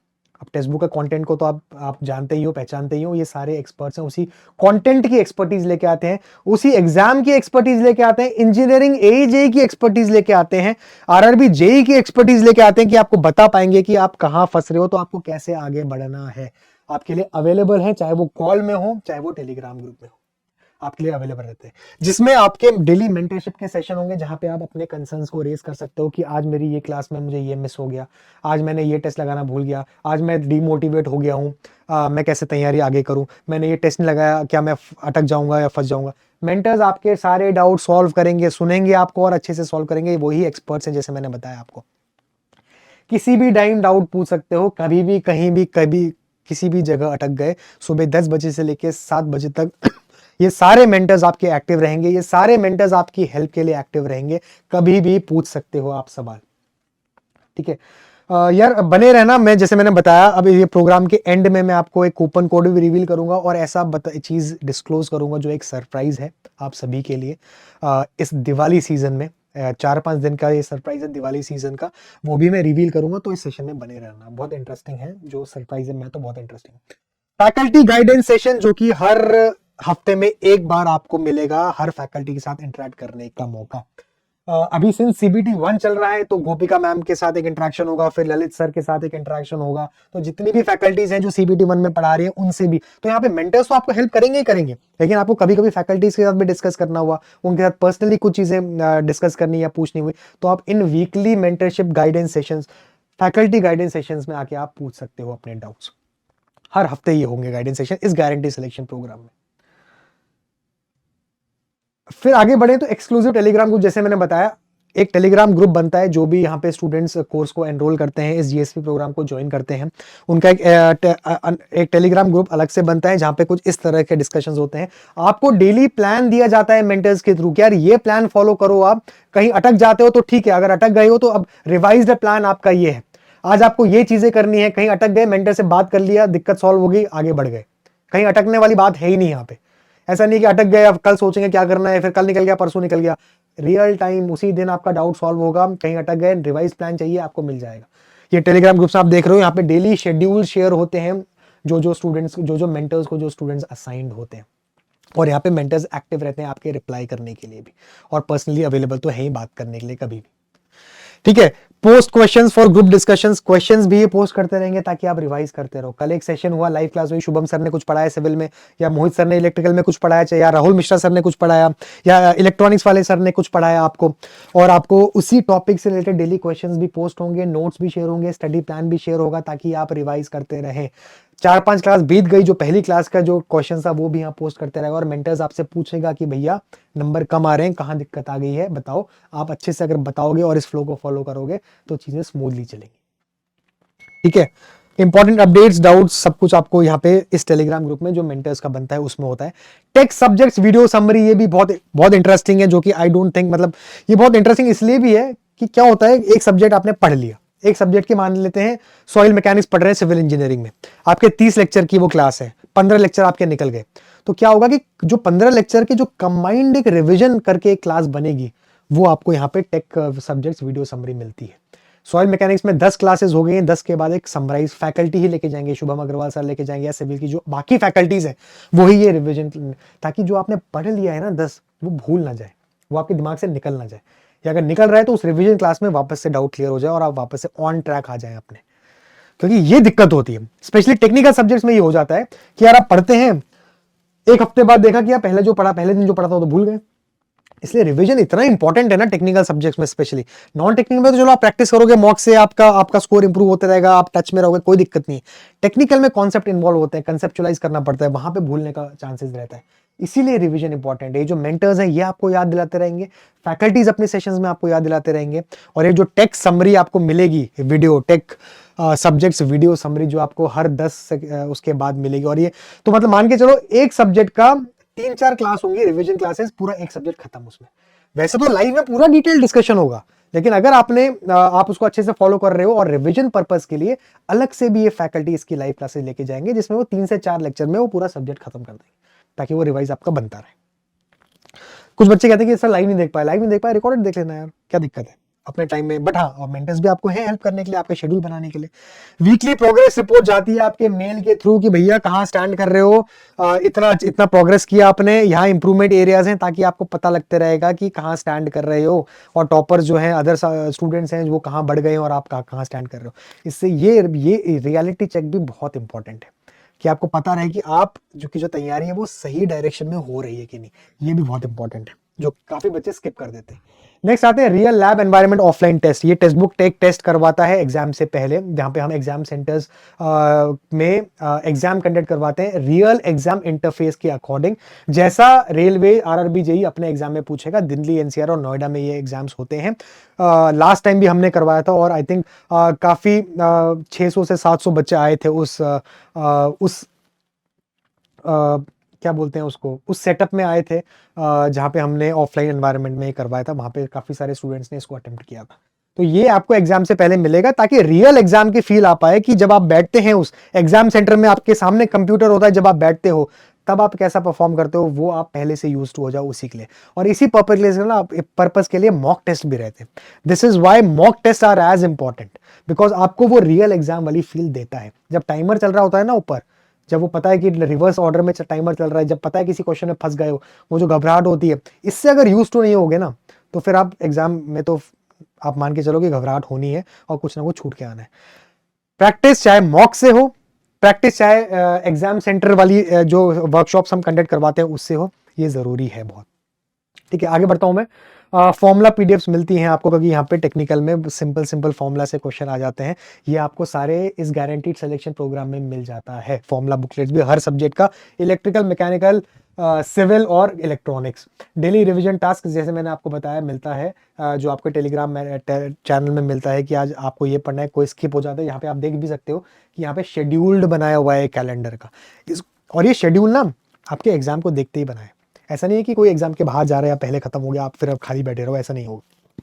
अब टेक्स्ट बुक का कंटेंट को तो आप जानते ही हो, पहचानते ही हो, ये सारे एक्सपर्ट्स हैं, उसी कंटेंट की एक्सपर्टीज लेके आते हैं, उसी एग्जाम की एक्सपर्टीज लेके आते हैं, इंजीनियरिंग जेई की एक्सपर्टीज लेके आते हैं, आरआरबी जेई की एक्सपर्टीज लेके आते हैं कि आपको बता पाएंगे कि आप कहां फंस रहे हो, तो आपको कैसे आगे बढ़ना है। आपके लिए अवेलेबल है, चाहे वो कॉल में हो चाहे वो टेलीग्राम ग्रुप में हो, आपके लिए अवेलेबल रहते हैं, जिसमें आपके डेली मेंटरशिप के सेशन होंगे जहां पे आप अपने कंसर्न्स को रेज कर सकते हो कि आज मेरी ये क्लास में मुझे ये मिस हो गया, आज मैंने ये टेस्ट लगाना भूल गया, आज मैं डीमोटिवेट हो गया हूँ, मैं कैसे तैयारी आगे करूँ, मैंने ये टेस्ट नहीं लगाया, क्या मैं अटक जाऊंगा या फंस जाऊंगा। मेंटर्स आपके सारे डाउट सॉल्व करेंगे, सुनेंगे आपको और अच्छे से सॉल्व करेंगे। वही एक्सपर्ट्स हैं जैसे मैंने बताया आपको। किसी भी टाइम डाउट पूछ सकते हो, कभी भी कहीं भी कभी किसी भी जगह अटक गए, सुबह 10 बजे से लेकर 7 बजे तक ये सारे मेंटर्स आपके एक्टिव रहेंगे, ये सारे मेंटर्स आपकी हेल्प के लिए एक्टिव रहेंगे, कभी भी पूछ सकते हो आप सवाल। ठीक है यार, बने रहना। मैं जैसे मैंने बताया, अब ये प्रोग्राम के एंड में मैं आपको एक कूपन कोड भी रिवील करूंगा और ऐसा चीज डिस्क्लोज करूंगा जो एक सरप्राइज है आप सभी के लिए इस दिवाली सीजन में। 4-5 दिन का ये सरप्राइज है दिवाली सीजन का, वो भी मैं रिवील करूंगा, तो इस सेशन में बने रहना। बहुत इंटरेस्टिंग है जो सरप्राइज है, मैं तो बहुत इंटरेस्टिंग। फैकल्टी गाइडेंस सेशन जो कि हर हफ्ते में एक बार आपको मिलेगा, हर फैकल्टी के साथ इंटरेक्ट करने का मौका। अभी सिंस सीबीटी 1 चल रहा है तो गोपिका मैम के साथ एक इंटरेक्शन होगा, फिर ललित सर के साथ एक इंटरेक्शन होगा, तो जितनी भी फैकल्टीज हैं जो सीबीटी 1 में पढ़ा रही है उनसे भी, तो यहाँ पे मेंटर्स तो आपको हेल्प करेंगे ही करेंगे, लेकिन आपको कभी कभी फैकल्टीज के साथ भी डिस्कस करना हुआ, उनके साथ पर्सनली कुछ चीजें डिस्कस करनी या पूछनी हुई, तो आप इन weekly mentorship guidance sessions, faculty guidance sessions में आके आप पूछ सकते हो अपने डाउट्स। हर हफ्ते ये होंगे गाइडेंस सेशन इस गारंटी सिलेक्शन प्रोग्राम में। फिर आगे बढ़े तो एक्सक्लूसिव टेलीग्राम ग्रुप, जैसे मैंने बताया एक टेलीग्राम ग्रुप बनता है, जो भी यहाँ पे स्टूडेंट्स कोर्स को एनरोल करते हैं, इस जीएसपी प्रोग्राम को ज्वाइन करते हैं, उनका एक टेलीग्राम ग्रुप अलग से बनता है जहाँ पे कुछ इस तरह के डिस्कशंस होते हैं। आपको डेली प्लान दिया जाता है मेंटर्स के थ्रू कि यार ये प्लान फॉलो करो, आप कहीं अटक जाते हो तो ठीक है, अगर अटक गए हो तो अब रिवाइज्ड प्लान आपका ये है, आज आपको ये चीजें करनी है, कहीं अटक गए, मेंटर से बात कर लिया, दिक्कत सॉल्व हो गई, आगे बढ़ गए, कहीं अटकने वाली बात है ही नहीं यहाँ पे। ऐसा नहीं कि अटक गए, अब कल सोचेंगे क्या करना है, फिर कल निकल गया, परसों निकल गया। रियल टाइम उसी दिन आपका डाउट सॉल्व होगा। कहीं अटक गए, रिवाइज प्लान चाहिए, आपको मिल जाएगा। ये टेलीग्राम ग्रुप्स आप देख रहे हो, यहाँ पे डेली शेड्यूल शेयर होते हैं, जो स्टूडेंट्स, जो मेंटर्स को जो स्टूडेंट्स असाइंड होते हैं, और यहाँ पे मेंटर्स एक्टिव रहते हैं आपके रिप्लाई करने के लिए भी, और पर्सनली अवेलेबल तो है ही बात करने के लिए कभी भी। ठीक है, post questions for group discussions, questions भी ये पोस्ट करते रहेंगे ताकि आप रिवाइज करते रहो। कल एक सेशन हुआ, लाइव क्लास हुई, शुभम सर ने कुछ पढ़ाया सिविल में, या मोहित सर ने इलेक्ट्रिकल में कुछ पढ़ाया, या राहुल मिश्रा सर ने कुछ पढ़ाया, या इलेक्ट्रॉनिक्स वाले सर ने कुछ पढ़ाया आपको, और आपको उसी टॉपिक से रिलेटेड डेली क्वेश्चंस भी पोस्ट होंगे, नोट्स भी शेयर होंगे, स्टडी प्लान भी शेयर होगा, ताकि आप रिवाइज करते रहें। 4-5 क्लास बीत गई, जो पहली क्लास का जो क्वेश्चन था वो भी यहाँ पोस्ट करते रहेगा, और मेंटर्स आपसे पूछेगा कि भैया नंबर कम आ रहे हैं, कहाँ दिक्कत आ गई है बताओ। आप अच्छे से अगर बताओगे और इस फ्लो को फॉलो करोगे तो चीजें स्मूथली चलेंगी। ठीक है, इंपॉर्टेंट अपडेट्स, डाउट्स, सब कुछ आपको यहाँ पे इस टेलीग्राम ग्रुप में जो मेंटर्स का बनता है उसमें होता है। टेक्स्ट सब्जेक्ट्स वीडियो समरी, ये भी बहुत बहुत इंटरेस्टिंग है, जो कि आई डोंट थिंक, मतलब ये बहुत इंटरेस्टिंग इसलिए भी है कि क्या होता है, एक सब्जेक्ट आपने पढ़ लिया, एक सब्जेक्ट के मान लेते हैं सॉइल मैकेनिक्स पढ़ रहे हैं सिविल इंजीनियरिंग में, आपके 30 लेक्चर की वो क्लास है, 15 लेक्चर आपके निकल गए, तो क्या होगा कि जो 15 लेक्चर के जो कंबाइंड एक रिवीजन करके एक क्लास बनेगी, वो आपको यहाँ पे टेक सब्जेक्ट्स वीडियो समरी मिलती है। सॉइल मैकेनिक्स में 10 क्लासेस हो गई हैं, 10 के बाद एक समराइज फैकल्टी ही लेके जाएंगे, शुभम अग्रवाल सर लेके जाएंगे, या सिविल की जो बाकी फैकल्टीज है वही ये रिवीजन, ताकि जो आपने पढ़ लिया है ना 10, वो भूल ना जाए, वो आपके दिमाग से निकल ना जाए, या अगर निकल रहा है तो उस रिवीजन क्लास में वापस से डाउट क्लियर हो जाए और आप वापस से ऑन ट्रैक आ जाए अपने। क्योंकि ये दिक्कत होती है, स्पेशली टेक्निकल सब्जेक्ट्स में ये हो जाता है कि यार आप पढ़ते हैं, एक हफ्ते बाद देखा कि यार पहले दिन जो पढ़ा था वो तो भूल गए। इसलिए रिवीजन इतना इंपॉर्टेंट है ना टेक्निकल सब्जेक्ट्स में, स्पेशली। नॉन टेक्निकल में तो चलो आप प्रैक्टिस करोगे, मॉक से आपका स्कोर इंप्रूव होता रहेगा, आप टच में रहोगे, कोई दिक्कत नहीं है। टेक्निकल में कॉन्सेप्ट इन्वॉल्व होते हैं, कंसेप्चुलाइज करना पड़ता है, वहां पे भूलने का चांसेस रहता है। इसीलिए रिवीजन इंपॉर्टेंट है। ये जो मेंटर्स हैं ये आपको याद दिलाते रहेंगे, फैकल्टीज अपने सेशंस में आपको याद दिलाते रहेंगे, और ये जो टेक समरी आपको मिलेगी, video tech subjects video summary जो आपको हर 10 उसके बाद मिलेगी, और ये तो मतलब मान के चलो एक सब्जेक्ट का 3-4 क्लास होंगी रिवीजन क्लासेस, पूरा एक सब्जेक्ट खत्म उसमें। वैसे तो लाइव में पूरा डिटेल डिस्कशन होगा, लेकिन अगर आप उसको अच्छे से फॉलो कर रहे हो और रिवीजन पर्पस के लिए अलग से भी ये फैकल्टी इसकी लाइव क्लासेस लेके जाएंगे, जिसमें वो 3 से 4 लेक्चर में वो पूरा सब्जेक्ट खत्म कर देंगे, ताकि वो रिवाइज आपका बनता रहे। कुछ बच्चे कहते हैं कि सर लाइव नहीं देख पाए, रिकॉर्डेड देख लेना यार, क्या दिक्कत है अपने टाइम में। बट हाँ, और मेंटर्स भी आपको है हेल्प करने के लिए, आपके शेड्यूल बनाने के लिए। वीकली प्रोग्रेस रिपोर्ट जाती है आपके मेल के थ्रू कि भैया कहाँ स्टैंड कर रहे हो, इतना प्रोग्रेस किया आपने, यहाँ इंप्रूवमेंट एरियाज हैं, ताकि आपको पता लगते रहेगा कि कहाँ स्टैंड कर रहे हो, और टॉपर्स जो हैं, अदर स्टूडेंट्स हैं वो कहाँ बढ़ गए और आप कहाँ स्टैंड कर रहे हो। इससे ये रियलिटी चेक भी बहुत इंपॉर्टेंट है, कि आपको पता रहे कि आप जो तैयारी है वो सही डायरेक्शन में हो रही है कि नहीं। ये भी बहुत इंपॉर्टेंट है, जो काफी बच्चे स्किप कर देते हैं। नेक्स्ट आते हैं real lab environment offline test. ये टेक्स्ट बुक टेस्ट करवाता है एग्जाम से पहले, जहां पे हम एग्जाम सेंटर्स में एग्जाम कंडक्ट करवाते हैं रियल एग्जाम इंटरफेस के अकॉर्डिंग, जैसा रेलवे आरआरबी जेई अपने एग्जाम में पूछेगा। दिल्ली, एनसीआर और नोएडा में ये एग्जाम्स होते हैं। लास्ट टाइम भी हमने करवाया था, और आई थिंक काफी 600 से 700 बच्चे आए थे उस क्या बोलते हैं उसको, उस सेटअप में आए थे, जहाँ पे हमने ऑफलाइन एनवायरनमेंट में करवाया था। वहाँ पे काफ़ी सारे स्टूडेंट्स ने इसको अटेम्प्ट किया था। तो ये आपको एग्जाम से पहले मिलेगा, ताकि रियल एग्जाम की फील आ पाए, कि जब आप बैठते हैं उस एग्जाम सेंटर में, आपके सामने कंप्यूटर होता है, जब आप बैठते हो तब आप कैसा परफॉर्म करते हो, वो आप पहले से यूज्ड हो जाओ उसी के लिए। और इसी पर्पस के लिए मॉक टेस्ट भी रहते हैं। This is why mock test are as important, because आपको वो रियल एग्जाम वाली फील देता है। जब टाइमर चल रहा होता है ना ऊपर, जब वो पता है कि रिवर्स ऑर्डर में टाइमर चल रहा है, जब पता है किसी क्वेश्चन में फंस गए हो, वो जो घबराहट होती है, इससे अगर यूज टू नहीं होगे ना, तो फिर आप एग्जाम में तो आप मान के चलो कि घबराहट होनी है और कुछ ना कुछ छूट के आना है। प्रैक्टिस चाहे मॉक से हो, प्रैक्टिस चाहे एग्जाम सेंटर वाली जो वर्कशॉप्स हम कंडक्ट करवाते हैं उससे हो, ये जरूरी है बहुत। ठीक है, आगे बढ़ता हूं मैं। फॉर्मूला पीडीएफ्स मिलती हैं आपको, क्योंकि यहाँ पे टेक्निकल में सिंपल फॉर्मूला से क्वेश्चन आ जाते हैं। ये आपको सारे इस गारंटीड सिलेक्शन प्रोग्राम में मिल जाता है। फॉर्मूला बुकलेट्स भी हर सब्जेक्ट का, इलेक्ट्रिकल, मैकेनिकल, सिविल और इलेक्ट्रॉनिक्स। डेली रिवीजन टास्क जैसे मैंने आपको बताया मिलता है, जो आपके टेलीग्राम चैनल में मिलता है, कि आज आपको ये पढ़ना है, कोई स्किप हो जाता है। यहाँ पे आप देख भी सकते हो कि यहाँ पे शेड्यूल्ड बनाया हुआ है कैलेंडर का, और ये शेड्यूल ना आपके एग्जाम को देखते ही बनाए। ऐसा नहीं है कि कोई एग्जाम के बाहर जा रहा है या पहले खत्म हो गया आप फिर अब खाली बैठे रहो, ऐसा नहीं होगा।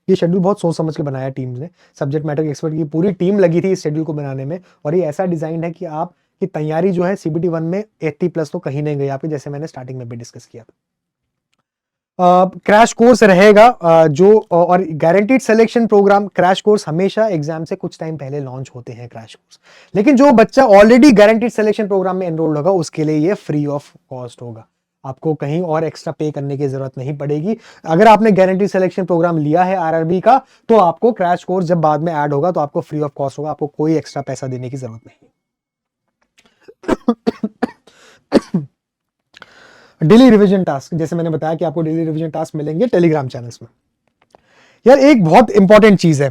ये शेड्यूल बहुत सोच समझ के बनाया टीम ने, सब्जेक्ट मैटर एक्सपर्ट की पूरी टीम लगी थी इस शेड्यूल को बनाने में, और ये ऐसा डिजाइन है कि आप कि तैयारी जो है CBT 1 में 80+ तो कहीं नहीं गई आपकी, जैसे मैंने स्टार्टिंग में भी डिस्कस किया था। क्रैश कोर्स रहेगा जो और guaranteed selection programme. Crash course हमेशा एग्जाम से कुछ टाइम पहले लॉन्च होते हैं क्रैश कोर्स, लेकिन जो बच्चा ऑलरेडी गारंटीड सिलेक्शन प्रोग्राम में एनरोल्ड होगा उसके लिए ये फ्री ऑफ कॉस्ट होगा, आपको कहीं और एक्स्ट्रा पे करने की जरूरत नहीं पड़ेगी। अगर आपने गारंटीड सिलेक्शन प्रोग्राम लिया है आरआरबी का, तो आपको क्रैश कोर्स जब बाद में ऐड होगा तो आपको फ्री ऑफ कॉस्ट होगा, आपको कोई एक्स्ट्रा पैसा देने की जरूरत नहीं। डेली रिवीजन टास्क, जैसे मैंने बताया कि आपको डेली रिवीजन टास्क मिलेंगे टेलीग्राम चैनल्स में। यार एक बहुत इंपॉर्टेंट चीज है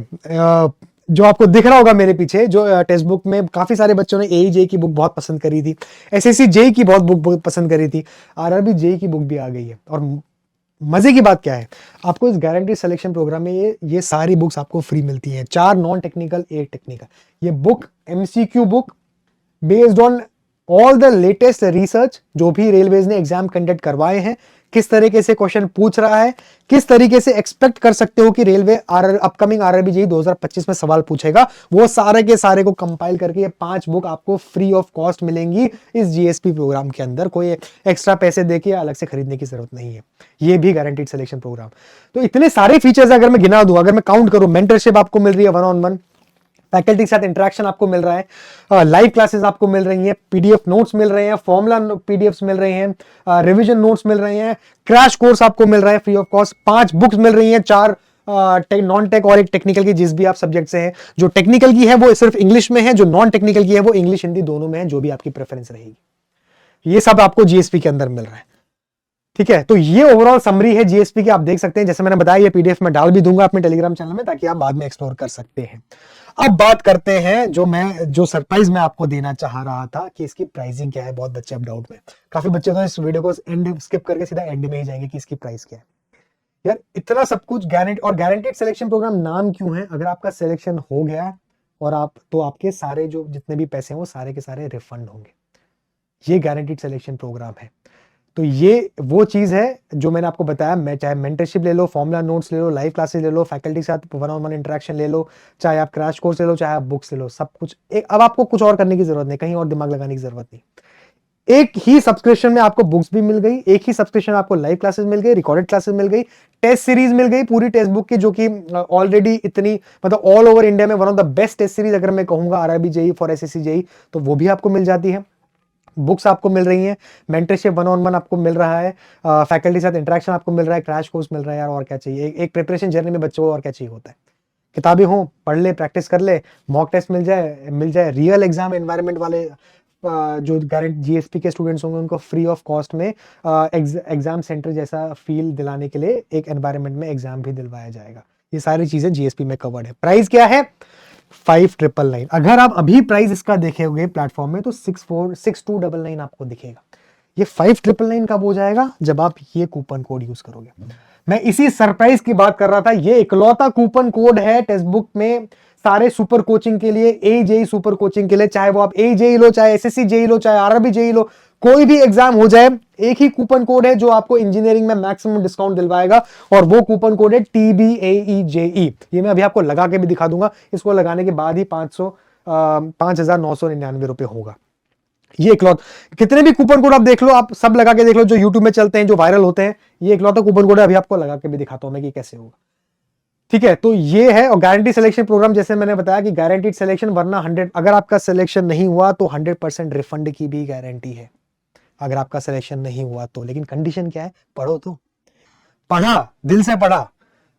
जो आपको दिख रहा होगा मेरे पीछे, जो टेक्स्ट बुक में काफी सारे बच्चों ने AE JEE की बुक बहुत पसंद करी थी, SSC JEE की बहुत बुक पसंद करी थी, RRB JEE की बुक भी आ गई है। और मजे की बात क्या है, आपको इस गारंटीड सिलेक्शन प्रोग्राम में ये सारी बुक्स आपको फ्री मिलती हैं, 4 नॉन टेक्निकल 1 टेक्निकल। ये book MCQ book based on all the latest research, जो भी रेलवेज ने एग्जाम कंडक्ट करवाए हैं, किस तरीके से क्वेश्चन पूछ रहा है, किस तरीके से एक्सपेक्ट कर सकते हो कि रेलवे अपकमिंग आरआरबी JEE 2025 में सवाल पूछेगा, वो सारे के सारे को कंपाइल करके ये 5 बुक आपको फ्री ऑफ कॉस्ट मिलेंगी इस GSP प्रोग्राम के अंदर। कोई एक्स्ट्रा पैसे देके अलग से खरीदने की जरूरत नहीं है, ये भी गारंटीड सिलेक्शन प्रोग्राम। तो इतने सारे फीचर्स अगर मैं गिना दूं, अगर मैं काउंट करूं, मेंटरशिप आपको मिल रही है 1-on-1, फैकल्टी के साथ इंटरेक्शन आपको मिल रहा है, लाइव क्लासेस आपको मिल रही हैं, PDF नोट्स मिल रहे हैं, फॉर्मूला PDFs मिल रहे हैं, रिवीजन नोट्स मिल रहे हैं, क्रैश कोर्स आपको मिल रहा है फ्री ऑफ कॉस्ट, 5 बुक्स मिल रही हैं, 4 नॉन टेक और 1 टेक्निकल की, जिस भी आप सब्जेक्ट से हैं। जो टेक्निकल की है वो सिर्फ इंग्लिश में है, जो नॉन टेक्निकल की है वो इंग्लिश हिंदी दोनों में है, जो भी आपकी प्रेफरेंस रहेगी। ये सब आपको GSP के अंदर मिल रहा है, ठीक है। तो ये ओवरऑल समरी है GSP की, आप देख सकते हैं। जैसे मैंने बताया ये PDF में डाल भी दूंगा अपने टेलीग्राम चैनल में, ताकि आप बाद में एक्सप्लोर कर सकते हैं। अब बात करते हैं जो सरप्राइज मैं आपको देना चाह रहा था कि इसकी प्राइसिंग क्या है। बहुत बच्चे अब डाउट में, काफी बच्चे तो इस वीडियो को एंड स्किप करके सीधा एंड में ही जाएंगे कि इसकी प्राइस क्या है। यार इतना सब कुछ गारंटीड सिलेक्शन प्रोग्राम नाम क्यों है? अगर आपका सिलेक्शन हो गया और आपके सारे जो जितने भी पैसे हैं वो सारे के सारे रिफंड होंगे। ये गारंटीड सिलेक्शन प्रोग्राम है। तो ये वो चीज है जो मैंने आपको बताया। मैं चाहे मेंटरशिप ले लो, फॉर्मूला नोट्स ले लो, लाइव क्लासेस ले लो, फैकल्टी के साथ 1-on-1 इंटरेक्शन ले लो, चाहे आप क्रैश कोर्स ले लो, चाहे आप बुक्स ले लो, सब कुछ एक। अब आपको कुछ और करने की जरूरत नहीं, कहीं और दिमाग लगाने की जरूरत नहीं। एक ही सब्सक्रिप्शन में आपको बुक्स भी मिल गई, एक ही सब्सक्रिप्शन में आपको लाइव क्लासेस मिल गई, रिकॉर्डेड क्लासेस मिल गई, टेस्ट सीरीज मिल गई पूरी टेक्स्ट बुक की, जो कि ऑलरेडी इतनी मतलब ऑल ओवर इंडिया में one of the best test series अगर मैं कहूंगा RRB JEE for SSC JEE, तो वो भी आपको मिल जाती है। बुक्स आपको मिल रही हैं, मेंटरशिप 1-on-1 आपको मिल रहा है, फैकल्टी साथ इंटरेक्शन आपको मिल रहा है, क्रैश कोर्स मिल रहा है। यार और क्या चाहिए? एक प्रिपरेशन जर्नी में बच्चों को और क्या चाहिए होता है? किताबें हो, पढ़ ले, प्रैक्टिस कर ले, मॉक टेस्ट मिल जाए, रियल एग्जाम एनवायरनमेंट वाले जो गारंटी GSP के स्टूडेंट्स होंगे उनको फ्री ऑफ कॉस्ट में एग्जाम सेंटर जैसा फील दिलाने के लिए एक एनवायरनमेंट में एग्जाम भी दिलवाया जाएगा। ये सारी चीजें GSP में कवर्ड है। प्राइस क्या है? 5999। अगर आप अभी प्राइस इसका देखेंगे प्लेटफॉर्म में तो 6299 आपको दिखेगा। ये 5999 कब हो जाएगा? जब आप ये कूपन कोड यूज करोगे। मैं इसी सरप्राइज की बात कर रहा था। ये इकलौता कूपन कोड है टेक्स्ट बुक में सारे सुपर कोचिंग के लिए, AE JEE सुपर कोचिंग के लिए, चाहे वो आप AE JEE लो, चाहे SSC JEE लो, चाहे RRB JEE लो, कोई भी एग्जाम हो जाए, एक ही कूपन कोड है जो आपको इंजीनियरिंग में मैक्सिमम डिस्काउंट दिलवाएगा, और वो कूपन कोड है TBAE JEE। ये मैं अभी आपको लगा के भी दिखा दूंगा। इसको लगाने के बाद ही 5,999 रुपए होगा। ये इकलौता, कितने भी कूपन कोड आप देख लो, आप सब लगा के देख लो जो यूट्यूब में चलते हैं, जो वायरल होते हैं, ये इकलौता कूपन कोड है। अभी आपको लगा के भी दिखाता हूं मैं कि कैसे होगा, ठीक है। तो ये है। और गारंटी सिलेक्शन प्रोग्राम, जैसे मैंने बताया कि गारंटीड सिलेक्शन, वरना 100, अगर आपका सिलेक्शन नहीं हुआ तो 100% रिफंड की भी गारंटी है अगर आपका सिलेक्शन नहीं हुआ तो। लेकिन कंडीशन क्या है? पढ़ो तो, पढ़ा, दिल से पढ़ा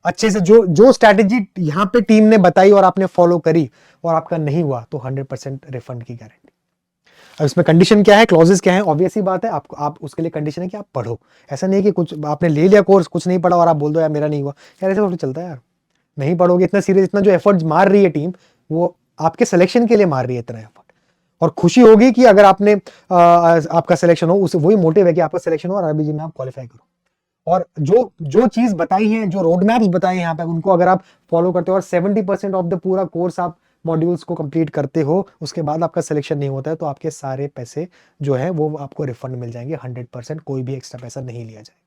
अच्छे से, जो स्ट्रैटेजी यहां पे टीम ने बताई और आपने फॉलो करी और आपका नहीं हुआ तो 100% रिफंड की गारंटी। अब इसमें कंडीशन क्या है, क्लॉजेस क्या है? ऑब्वियस ही बात है, आप उसके लिए कंडीशन है कि आप पढ़ो। ऐसा नहीं है कि कुछ आपने ले लिया कोर्स, कुछ नहीं पढ़ा और आप बोल दो यार मेरा नहीं हुआ। यार ऐसे थोड़ा चलता है यार। नहीं पढ़ोगे, इतना सीरियस, इतना जो एफर्ट मार रही है टीम, वो आपके सिलेक्शन के लिए मार रही है इतना एफर्ट। और खुशी होगी कि अगर आपने आपका सिलेक्शन हो, उसे वही मोटिव है कि आपका सिलेक्शन हो और आरबीजी में आप क्वालिफाई करो। और जो चीज बताई है, जो रोड मैप्स बताए हैं यहाँ पे, उनको अगर आप फॉलो करते हो और 70% ऑफ द पूरा कोर्स आप मॉड्यूल्स को कंप्लीट करते हो, उसके बाद आपका सिलेक्शन नहीं होता है, तो आपके सारे पैसे जो है वो आपको रिफंड मिल जाएंगे 100%। कोई भी एक्स्ट्रा पैसा नहीं लिया जाएगा,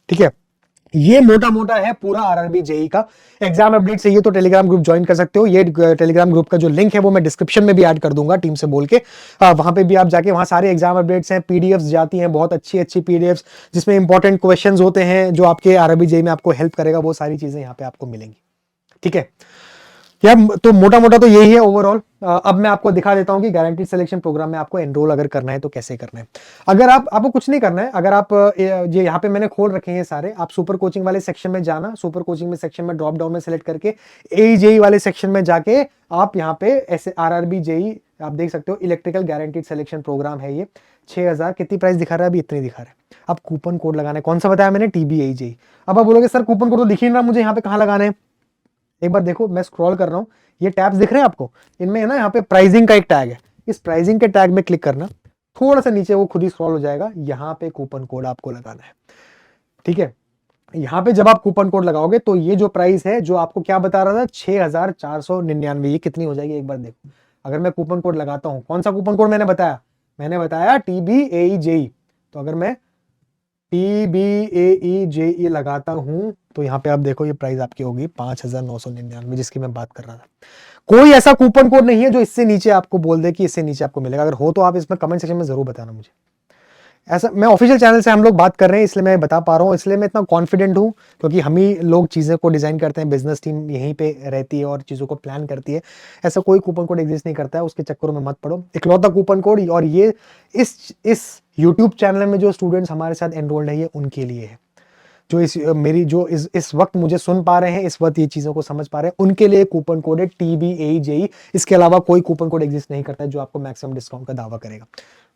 ठीक है। ये मोटा मोटा है पूरा आरआरबी जेई का एग्जाम अपडेट। चाहिए तो टेलीग्राम ग्रुप ज्वाइन कर सकते हो। ये टेलीग्राम ग्रुप का जो लिंक है वो मैं डिस्क्रिप्शन में भी ऐड कर दूंगा टीम से बोल के। वहां पे भी आप जाके, वहां सारे एग्जाम अपडेट्स हैं, पीडीएफ्स जाती हैं, बहुत अच्छी अच्छी पीडीएफ्स जिसमें इंपॉर्टेंट क्वेश्चंस होते हैं जो आपके आरआरबी जेई में आपको हेल्प करेगा। वो सारी चीजें यहाँ पे आपको मिलेंगी। ठीक है यार, तो मोटा मोटा तो यही है ओवरऑल। अब मैं आपको दिखा देता हूं कि गारंटीड सिलेक्शन प्रोग्राम में आपको एनरोल अगर करना है तो कैसे करना है। अगर आपको कुछ नहीं करना है, अगर आप ये यहाँ पे मैंने खोल रखे हैं सारे, आप सुपर कोचिंग वाले सेक्शन में जाना, सुपर कोचिंग में सेक्शन में ड्रॉप डाउन में सेलेक्ट करके एजेई वाले सेक्शन में जाके आप यहाँ पे ऐसे आरआरबी जेई आप देख सकते हो। इलेक्ट्रिकल गारंटीड सिलेक्शन प्रोग्राम है ये। 6000 कितनी प्राइस दिखा रहा है अभी? इतनी दिखा रहा है। अब कूपन कोड लगाना है, कौन सा बताया मैंने? TBAJEE। अब आप बोलोगे सर कूपन कोड तो दिख ही नहीं रहा मुझे, यहाँ पे कहाँ लगाना है? एक बार देखो, मैं स्क्रॉल कर रहा हूं, ये टैब्स दिख रहे हैं आपको? इनमें है ना, यहाँ पे प्राइसिंग का एक टैग है। इस प्राइसिंग के टैग में क्लिक करना, थोड़ा सा नीचे वो खुद ही स्क्रॉल हो जाएगा। यहाँ पे कूपन कोड आपको लगाना है। ठीक है, यहाँ पे जब आप कूपन कोड लगाओगे तो ये जो प्राइस है, जो आपको क्या बता रहा था, 6499, ये कितनी हो जाएगी एक बार देखो। अगर मैं कूपन कोड लगाता हूं, कौन सा कूपन कोड मैंने बताया? मैंने बताया TBAEJEE। तो अगर मैं TBAEJEE लगाता हूं तो यहाँ पे आप देखो ये प्राइस आपकी होगी 5999, जिसकी मैं बात कर रहा था। कोई ऐसा कूपन कोड नहीं है जो इससे नीचे आपको बोल दे कि इससे नीचे आपको मिलेगा। अगर हो तो आप इसमें कमेंट सेक्शन में जरूर बताना मुझे। ऐसा, मैं ऑफिशियल चैनल से हम लोग बात कर रहे हैं इसलिए मैं बता पा रहा हूँ, इसलिए मैं इतना कॉन्फिडेंट हूँ क्योंकि हम ही लोग चीज़ें को डिजाइन करते हैं, बिजनेस टीम यहीं पे रहती है और चीज़ों को प्लान करती है। ऐसा कोई कूपन कोड एग्जिस्ट नहीं करता है, उसके चक्करों में मत पड़ो। इकलौता कूपन कोड, और ये इस यूट्यूब चैनल में जो स्टूडेंट्स हमारे साथ एनरोल्ड है ये उनके लिए है। जो इस वक्त मुझे सुन पा रहे हैं, इस वक्त ये चीज़ों को समझ पा रहे हैं, उनके लिए कूपन कोड है TBAEJEE। इसके अलावा कोई कूपन कोड एग्जिस्ट नहीं करता है जो आपको मैक्सिमम डिस्काउंट का दावा करेगा।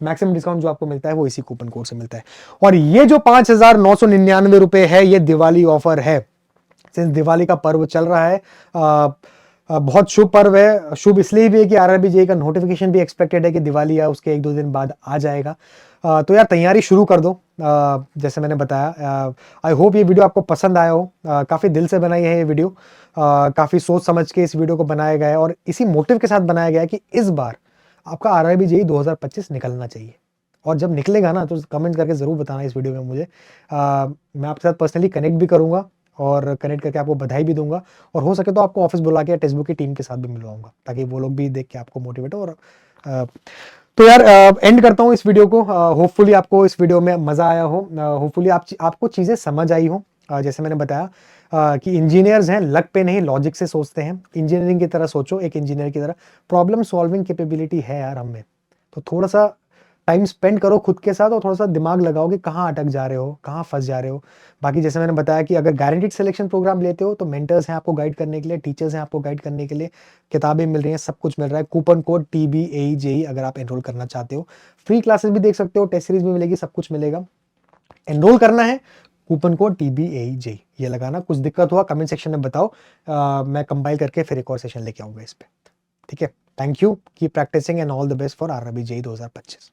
मैक्सिमम डिस्काउंट जो आपको मिलता है वो इसी कूपन कोड से मिलता है। और ये जो 5999 रुपए है, ये दिवाली ऑफर है। सिंस दिवाली का पर्व चल रहा है, बहुत शुभ पर्व है। शुभ इसलिए भी है कि आरआरबी जेईई का नोटिफिकेशन भी एक्सपेक्टेड है कि दिवाली या उसके 1-2 दिन बाद आ जाएगा। तो यार तैयारी शुरू कर दो। जैसे मैंने बताया, आई होप ये वीडियो आपको पसंद आया हो। काफ़ी दिल से बनाई है ये वीडियो, काफ़ी सोच समझ के इस वीडियो को बनाया गया है और इसी मोटिव के साथ बनाया गया है कि इस बार आपका आरआरबी जेईई 2025 निकलना चाहिए। और जब निकलेगा ना तो कमेंट करके ज़रूर बताना इस वीडियो में मुझे। मैं आपके साथ पर्सनली कनेक्ट भी करूँगा और कनेक्ट करके आपको बधाई भी दूंगा, और हो सके तो आपको ऑफिस बुला के टेक्स्ट बुक की टीम के साथ भी मिलवाऊंगा ताकि वो लोग भी देख के आपको मोटिवेट हो। और तो यार एंड करता हूँ इस वीडियो को। होपफुली आपको इस वीडियो में मज़ा आया हो, होपफुली आपको चीज़ें समझ आई हो। जैसे मैंने बताया कि इंजीनियर्स हैं, लक पे नहीं लॉजिक से सोचते हैं। इंजीनियरिंग की तरह सोचो, एक इंजीनियर की तरह। प्रॉब्लम सॉल्विंग कैपेबिलिटी है यार हम में, तो थोड़ा सा टाइम स्पेंड करो खुद के साथ और थोड़ा सा दिमाग लगाओ कि कहाँ अटक जा रहे हो, कहाँ फंस जा रहे हो। बाकी जैसे मैंने बताया कि अगर गारंटीड सिलेक्शन प्रोग्राम लेते हो तो मेंटर्स हैं आपको गाइड करने के लिए, टीचर्स हैं आपको गाइड करने के लिए, किताबें मिल रही हैं, सब कुछ मिल रहा है। कूपन कोड TBAEJEE अगर आप एनरोल करना चाहते हो, फ्री क्लासेस भी देख सकते हो, टेस्ट सीरीज भी मिलेगी, सब कुछ मिलेगा। एनरोल करना है, कूपन कोड TBAEJEE ये लगाना। कुछ दिक्कत हुआ कमेंट सेक्शन में बताओ, मैं कंपाइल करके फिर एक और सेशन लेके आऊंगा इस पे। ठीक है, thank you, keep practising and all the best for RRB JEE 2025।